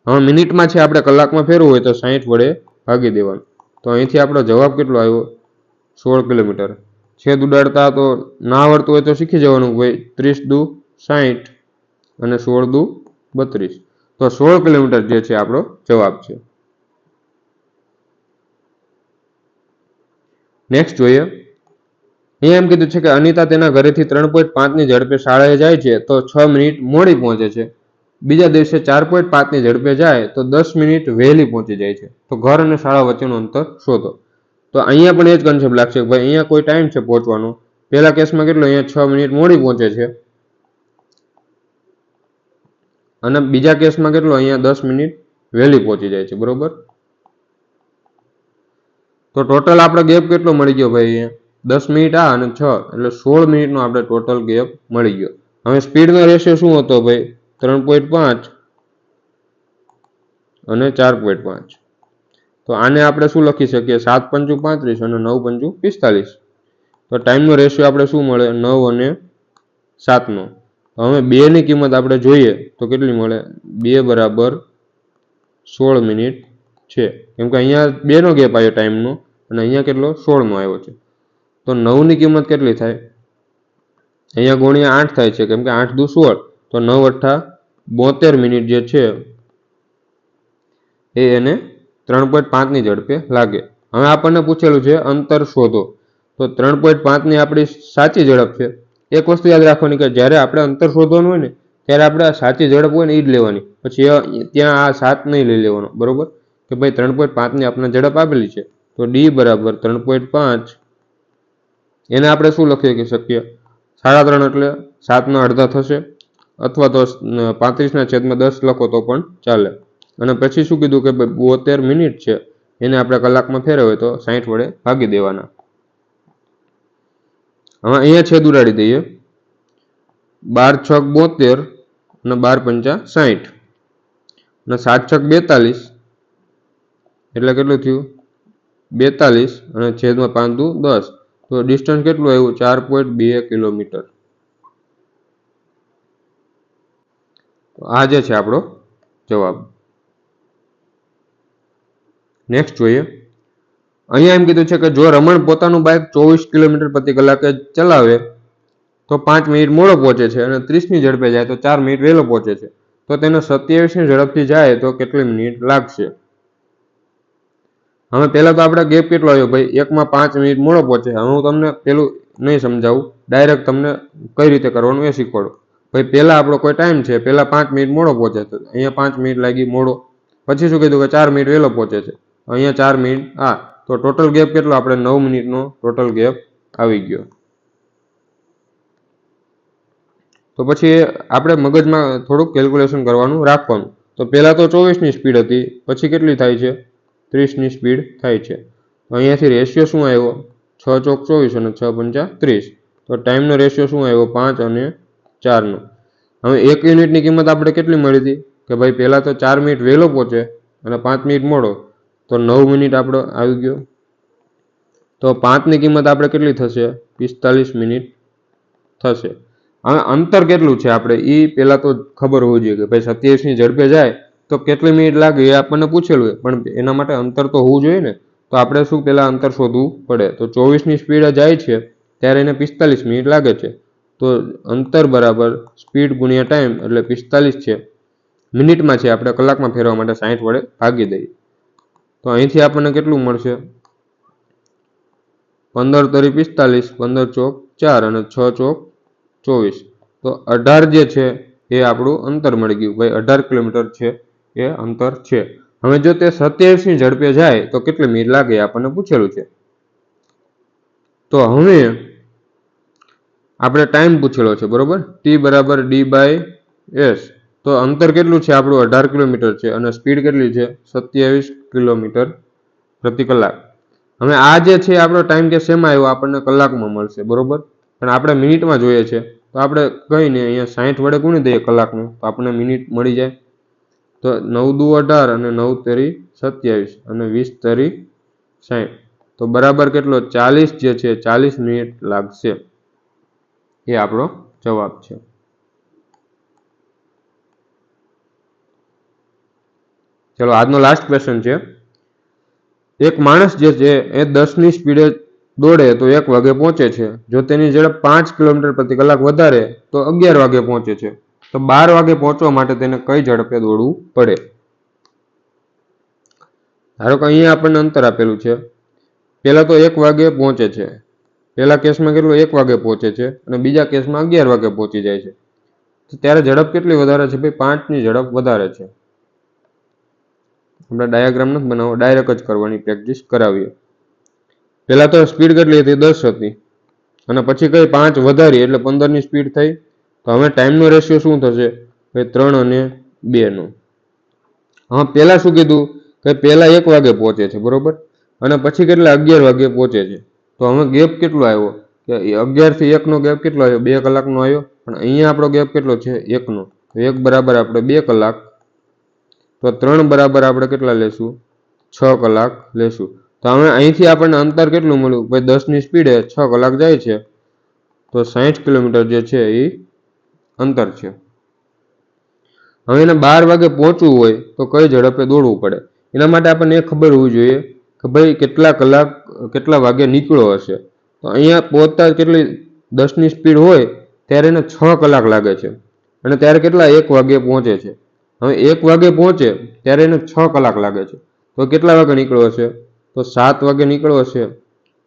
હવે મિનિટમાં છે, આપણે કલાકમાં ફેરવું હોય તો 60 વડે ભાગી દેવાનું. તો અહીંથી આપણો જવાબ કેટલો આવ્યો? 16 કિલોમીટર. છેદ ઉડાડતા તો ના આવડતું હોય તો શીખી જવાનું ભાઈ. 30 દુ 60 અને 16 દુ 32. તો 16 કિલોમીટર જે છે આપણો જવાબ છે. નેક્સ્ટ જોઈએ. અહીંયા એમ કીધું છે કે અનિતા તેના ઘરેથી 3.5ની ઝડપે શાળાએ જાય છે તો 6 મિનિટ મોડી પહોંચે છે. બીજા દિવસે 4.5ની ઝડપે જાય તો 10 મિનિટ વહેલી પહોંચી જાય છે. તો ઘર અને શાળા વચ્ચેનું અંતર શોધો. તો અહીંયા પણ એ જ કન્સેપ્ટ લાગશે કે ભાઈ અહીંયા કોઈ ટાઈમ છે પહોંચવાનો. પહેલા કેસમાં કેટલો? અહીંયા 6 મિનિટ મોડી પહોંચે છે અને બીજા કેસમાં કેટલો? અહીંયા 10 મિનિટ વહેલી પહોંચી જાય છે. બરોબર. તો ટોટલ આપણે ગેપ કેટલો મળી ગયો ભાઈ? અહીંયા 10 મિનિટ આ અને 6 એટલે 16 મિનિટનો આપણે ટોટલ ગેપ મળી ગયો. હવે સ્પીડનો રેશિયો શું હતો ભાઈ? 3.5 અને 4.5. તો આને આપણે શું લખી શકીએ? 7 પંચું 35 અને 9 પંચું 45. તો ટાઈમનો રેશિયો આપણે શું મળે? 9 અને 7નો. હવે 2ની કિંમત આપણે જોઈએ તો કેટલી મળે? 2 બરાબર 16 મિનિટ છે. કેમ કે અહીંયા 2નો ગેપ આવ્યો ટાઈમનો અને અહીંયા કેટલો? 16નો આવ્યો છે. તો 9ની કિંમત કેટલી થાય? અહીંયા ગુણ્યા 8 થાય છે, કેમ કે 8 દુ 16. તો 9 અઠ્ઠા 72 મિનિટ જે છે એ એને 3.5ની ઝડપે લાગે. હવે આપણને પૂછેલું છે અંતર શોધો. તો 3.5ની આપણી સાચી ઝડપ છે. એક વસ્તુ યાદ રાખવાની કે જ્યારે આપણે અંતર શોધવાનું હોય ને ત્યારે આપણે સાચી ઝડપ હોય ને એ જ લેવાની. પછી ત્યાં આ 7 નહીં લઈ લેવાનો. બરોબર. કે ભાઈ 3.5ની આપણે ઝડપ આપેલી છે તો ડી બરાબર 3.5. એને આપણે શું લખી શકીએ? 3.5 એટલે 7ના અડધા થશે, અથવા તો 35/10 લખો તો પણ ચાલે. અને પછી શું કીધું કે 72 મિનિટ છે, એને આપણે કલાકમાં ફેરવીએ તો 60 વડે ભાગી દેવાના. હવે અહીંયા છેદ ઉડાડી દઈએ. 12 છક 72 અને 12 પંચા 60 અને 7 છક 42 એટલે કેટલું થયું? 42 અને છેદમાં 5 દુ 10. તો ડિસ્ટન્સ કેટલું આવ્યું? 4.2 કિલોમીટર. તો આ જે છે આપણો જવાબ. નેક્સ્ટ જોઈએ. અહીંયા એમ કીધું છે કે જો રમણ પોતાનું બાઇક 24 કિલોમીટર પ્રતિ કલાકે ચલાવે તો 5 મિનિટ મોડો પહોંચે છે અને 30ની ઝડપે જાય તો 4 મિનિટ વહેલો પહોંચે છે. તો તેને 27ની ઝડપથી જાય તો કેટલી મિનિટ લાગશે? હવે પહેલા તો આપણે ગેપ કેટલો આવ્યો ભાઈ? 1માં 5 મિનિટ મોડો પહોંચે. હવે હું તમને પેલું નહીં સમજાવું, ડાયરેક્ટ તમને કઈ રીતે કરવાનું એ શીખવાડું. ભાઈ પહેલા આપણો કોઈ ટાઈમ છે, પહેલા 5 મિનિટ મોડો પહોંચે તો અહીંયા 5 મિનિટ લાગી મોડો. પછી શું કીધું કે 4 મિનિટ વહેલો પહોંચે છે, અહીંયા 4 મિનિટ આ. તો ટોટલ ગેપ કેટલો? આપણે 9 મિનિટનો ટોટલ ગેપ આવી ગયો. તો પછી આપણે મગજમાં થોડુંક કેલ્ક્યુલેશન કરવાનું રાખવાનું. તો પહેલા તો 24ની સ્પીડ હતી, પછી કેટલી થાય છે? 30ની સ્પીડ થાય છે. અહીંયાથી રેશિયો શું આવ્યો? 6 ચોક 24 અને 6 પંચા 30. તો ટાઈમનો રેશિયો શું આવ્યો? 5 અને 4નો. હવે 1 યુનિટની કિંમત આપણે કેટલી મળી હતી? કે ભાઈ પહેલા તો 4 મિનિટ વહેલો પહોંચે અને 5 મિનિટ મોડો, તો 9 મિનિટ આપણો આવી ગયો. તો 5ની કિંમત આપણે કેટલી થશે? 45 મિનિટ થશે. હવે અંતર કેટલું છે આપણે એ પહેલા તો ખબર હોવી જોઈએ કે ભાઈ 27ની ઝડપે જાય તો કેટલી મિનિટ લાગે એ આપણને પૂછેલું હોય, પણ એના માટે અંતર તો હોવું જોઈએ ને. તો આપણે શું પહેલા અંતર શોધવું પડે. તો 24ની સ્પીડે જાય છે ત્યારે એને 45 મિનિટ લાગે છે. તો અંતર બરાબર સ્પીડ ગુણ્યા ટાઈમ એટલે 45 છે. મિનિટમાં છે, આપણે કલાકમાં ફેરવા માટે 60 વડે ભાગી દઈએ. તો અહીંથી આપણને કેટલું મળશે? 15 તરી 45, 15 ચોક 4 અને 6 ચોક 24. તો 18 જે છે એ આપણું અંતર મળી ગયું ભાઈ. 18 કિલોમીટર છે એ અંતર છે. હવે જો તે 27 ની ઝડપે જાય તો કેટલી મિનિટ લાગે આપણને પૂછેલું છે. તો હવે આપણે ટાઈમ પૂછેલો છે, બરોબર. ટી બરાબર D/S. તો અંતર કેટલું છે આપણું? 18 કિલોમીટર છે અને સ્પીડ કેટલી છે? 27 કિલોમીટર પ્રતિ કલાક. હવે આ જે છે આપણો ટાઈમ કે શેમાં આવ્યો? આપણને કલાકમાં મળશે, બરોબર. પણ આપણે મિનિટમાં જોઈએ છે, તો આપણે કઈ નહીં, અહીંયા 60 વડે ગુણી દઈએ કલાકનું, તો આપણને મિનિટ મળી જાય. તો 9 દુ 18 અને 9 તેરી 27 અને 20 તેરી 60. તો બરાબર કેટલો? 40 જે છે 40 મિનિટ લાગશે. એ આપણો જવાબ છે. ચલો આજનો લાસ્ટ ક્વેશ્ચન છે. એક માણસ જે છે એ 10 ની સ્પીડે દોડે તો 1 વાગે પહોંચે છે. જો તેની ઝડપ 5 કિલોમીટર પ્રતિ કલાક વધારે તો 11 વાગે પહોંચે છે. તો 12 વાગે પહોંચવા માટે તેને કઈ ઝડપે દોડવું પડે? ધારો કે અહીંયા આપણને અંતર આપેલું છે. પહેલા તો 1 વાગે પહોંચે છે. પહેલા કેસમાં કેટલું? 1 વાગે પહોંચે છે અને બીજા કેસમાં 11 વાગે પહોંચી જાય છે. તો ત્યારે ઝડપ કેટલી વધારે છે? ભાઈ 5 ની ઝડપ વધારે છે. આપણે ડાયાગ્રામ નથી બનાવવો, ડાયરેક્ટ જ કરવાની પ્રેક્ટિસ કરાવીએ. પહેલા તો સ્પીડ કેટલી હતી? 10 હતી અને પછી કઈ 5 વધારી એટલે 15 ની સ્પીડ થઈ. તો હવે ટાઈમનો રેશિયો શું થશે? 3 અને 2 નો. હવે પહેલા શું કીધું કે પહેલા 1 વાગે પહોંચે છે, બરોબર, અને પછી કેટલા? 11 વાગે પહોંચે છે. તો હવે ગેપ કેટલો આવ્યો? કે 11 થી 1 નો ગેપ કેટલો આવ્યો? 2 કલાકનો આવ્યો. પણ અહીંયા આપણો ગેપ કેટલો છે? 1 નો. તો 1 બરાબર આપણે 2 કલાક. તો 3 બરાબર આપણે કેટલા લેશું? 6 કલાક લેશું. તો હવે અહીંથી આપણને અંતર કેટલું મળ્યું? ભાઈ 10 ની સ્પીડે 6 કલાક જાય છે. તો 60 કિલોમીટર જે છે એ અંતર છે. હવે એને 12 વાગે પહોંચવું હોય તો કઈ ઝડપે દોડવું પડે? એના માટે આપણને એ ખબર હોવી જોઈએ કે ભાઈ કેટલા વાગે નીકળ્યો હશે. તો અહીંયા પહોંચતા કેટલી 10 ની સ્પીડ હોય ત્યારે એને 6 કલાક લાગે છે અને ત્યારે કેટલા? 1 વાગે પહોંચે છે. હવે 1 વાગે પહોંચે ત્યારે એને 6 કલાક લાગે છે. તો કેટલા વાગે નીકળ્યો હશે? તો 7 વાગે નીકળ્યો હશે.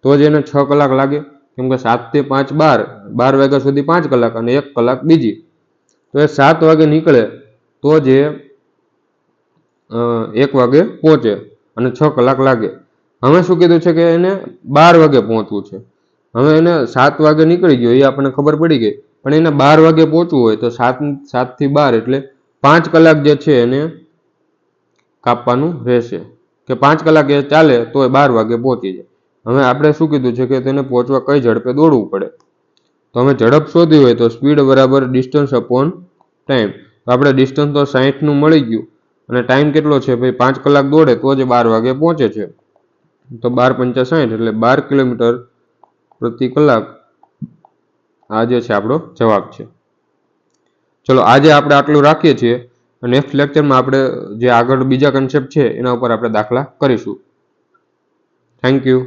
તો જ એને 6 કલાક લાગે, કેમ કે 7 થી 5 12 વાગ્યા સુધી 5 કલાક અને 1 કલાક બીજી. તો એ 7 વાગે નીકળે તો જ 1 વાગે પહોંચે અને 6 કલાક લાગે. હવે શું કીધું છે કે એને 12 વાગે પહોંચવું છે. હવે એને 7 વાગે નીકળી ગયો એ આપણને ખબર પડી ગઈ, પણ એને 12 વાગે પહોંચવું હોય તો 7 થી 12 એટલે 5 કલાક જે છે એને કાપવાનું રહેશે. કે 5 કલાક એ ચાલે તો એ 12 વાગે પહોંચી જાય. હવે આપણે શું કીધું છે કે તેને પહોંચવા કઈ ઝડપે દોડવું પડે? તો અમે ઝડપ શોધી હોય તો સ્પીડ બરાબર ડિસ્ટન્સ અપોન ટાઈમ. તો આપણે ડિસ્ટન્સ તો 60 નું મળી ગયું અને ટાઈમ કેટલો છે? ભાઈ 5 કલાક દોડે તો જ 12 વાગે પહોંચે છે. તો 12 × 5 = 60 એટલે 12 કિલોમીટર પ્રતિ કલાક આ જે છે આપણો જવાબ છે. ચલો આજે આપણે આટલું રાખીએ છીએ. નેક્સ્ટ લેક્ચરમાં આપણે જે આગળ બીજા કન્સેપ્ટ છે એના ઉપર આપણે દાખલા કરીશું. Thank you.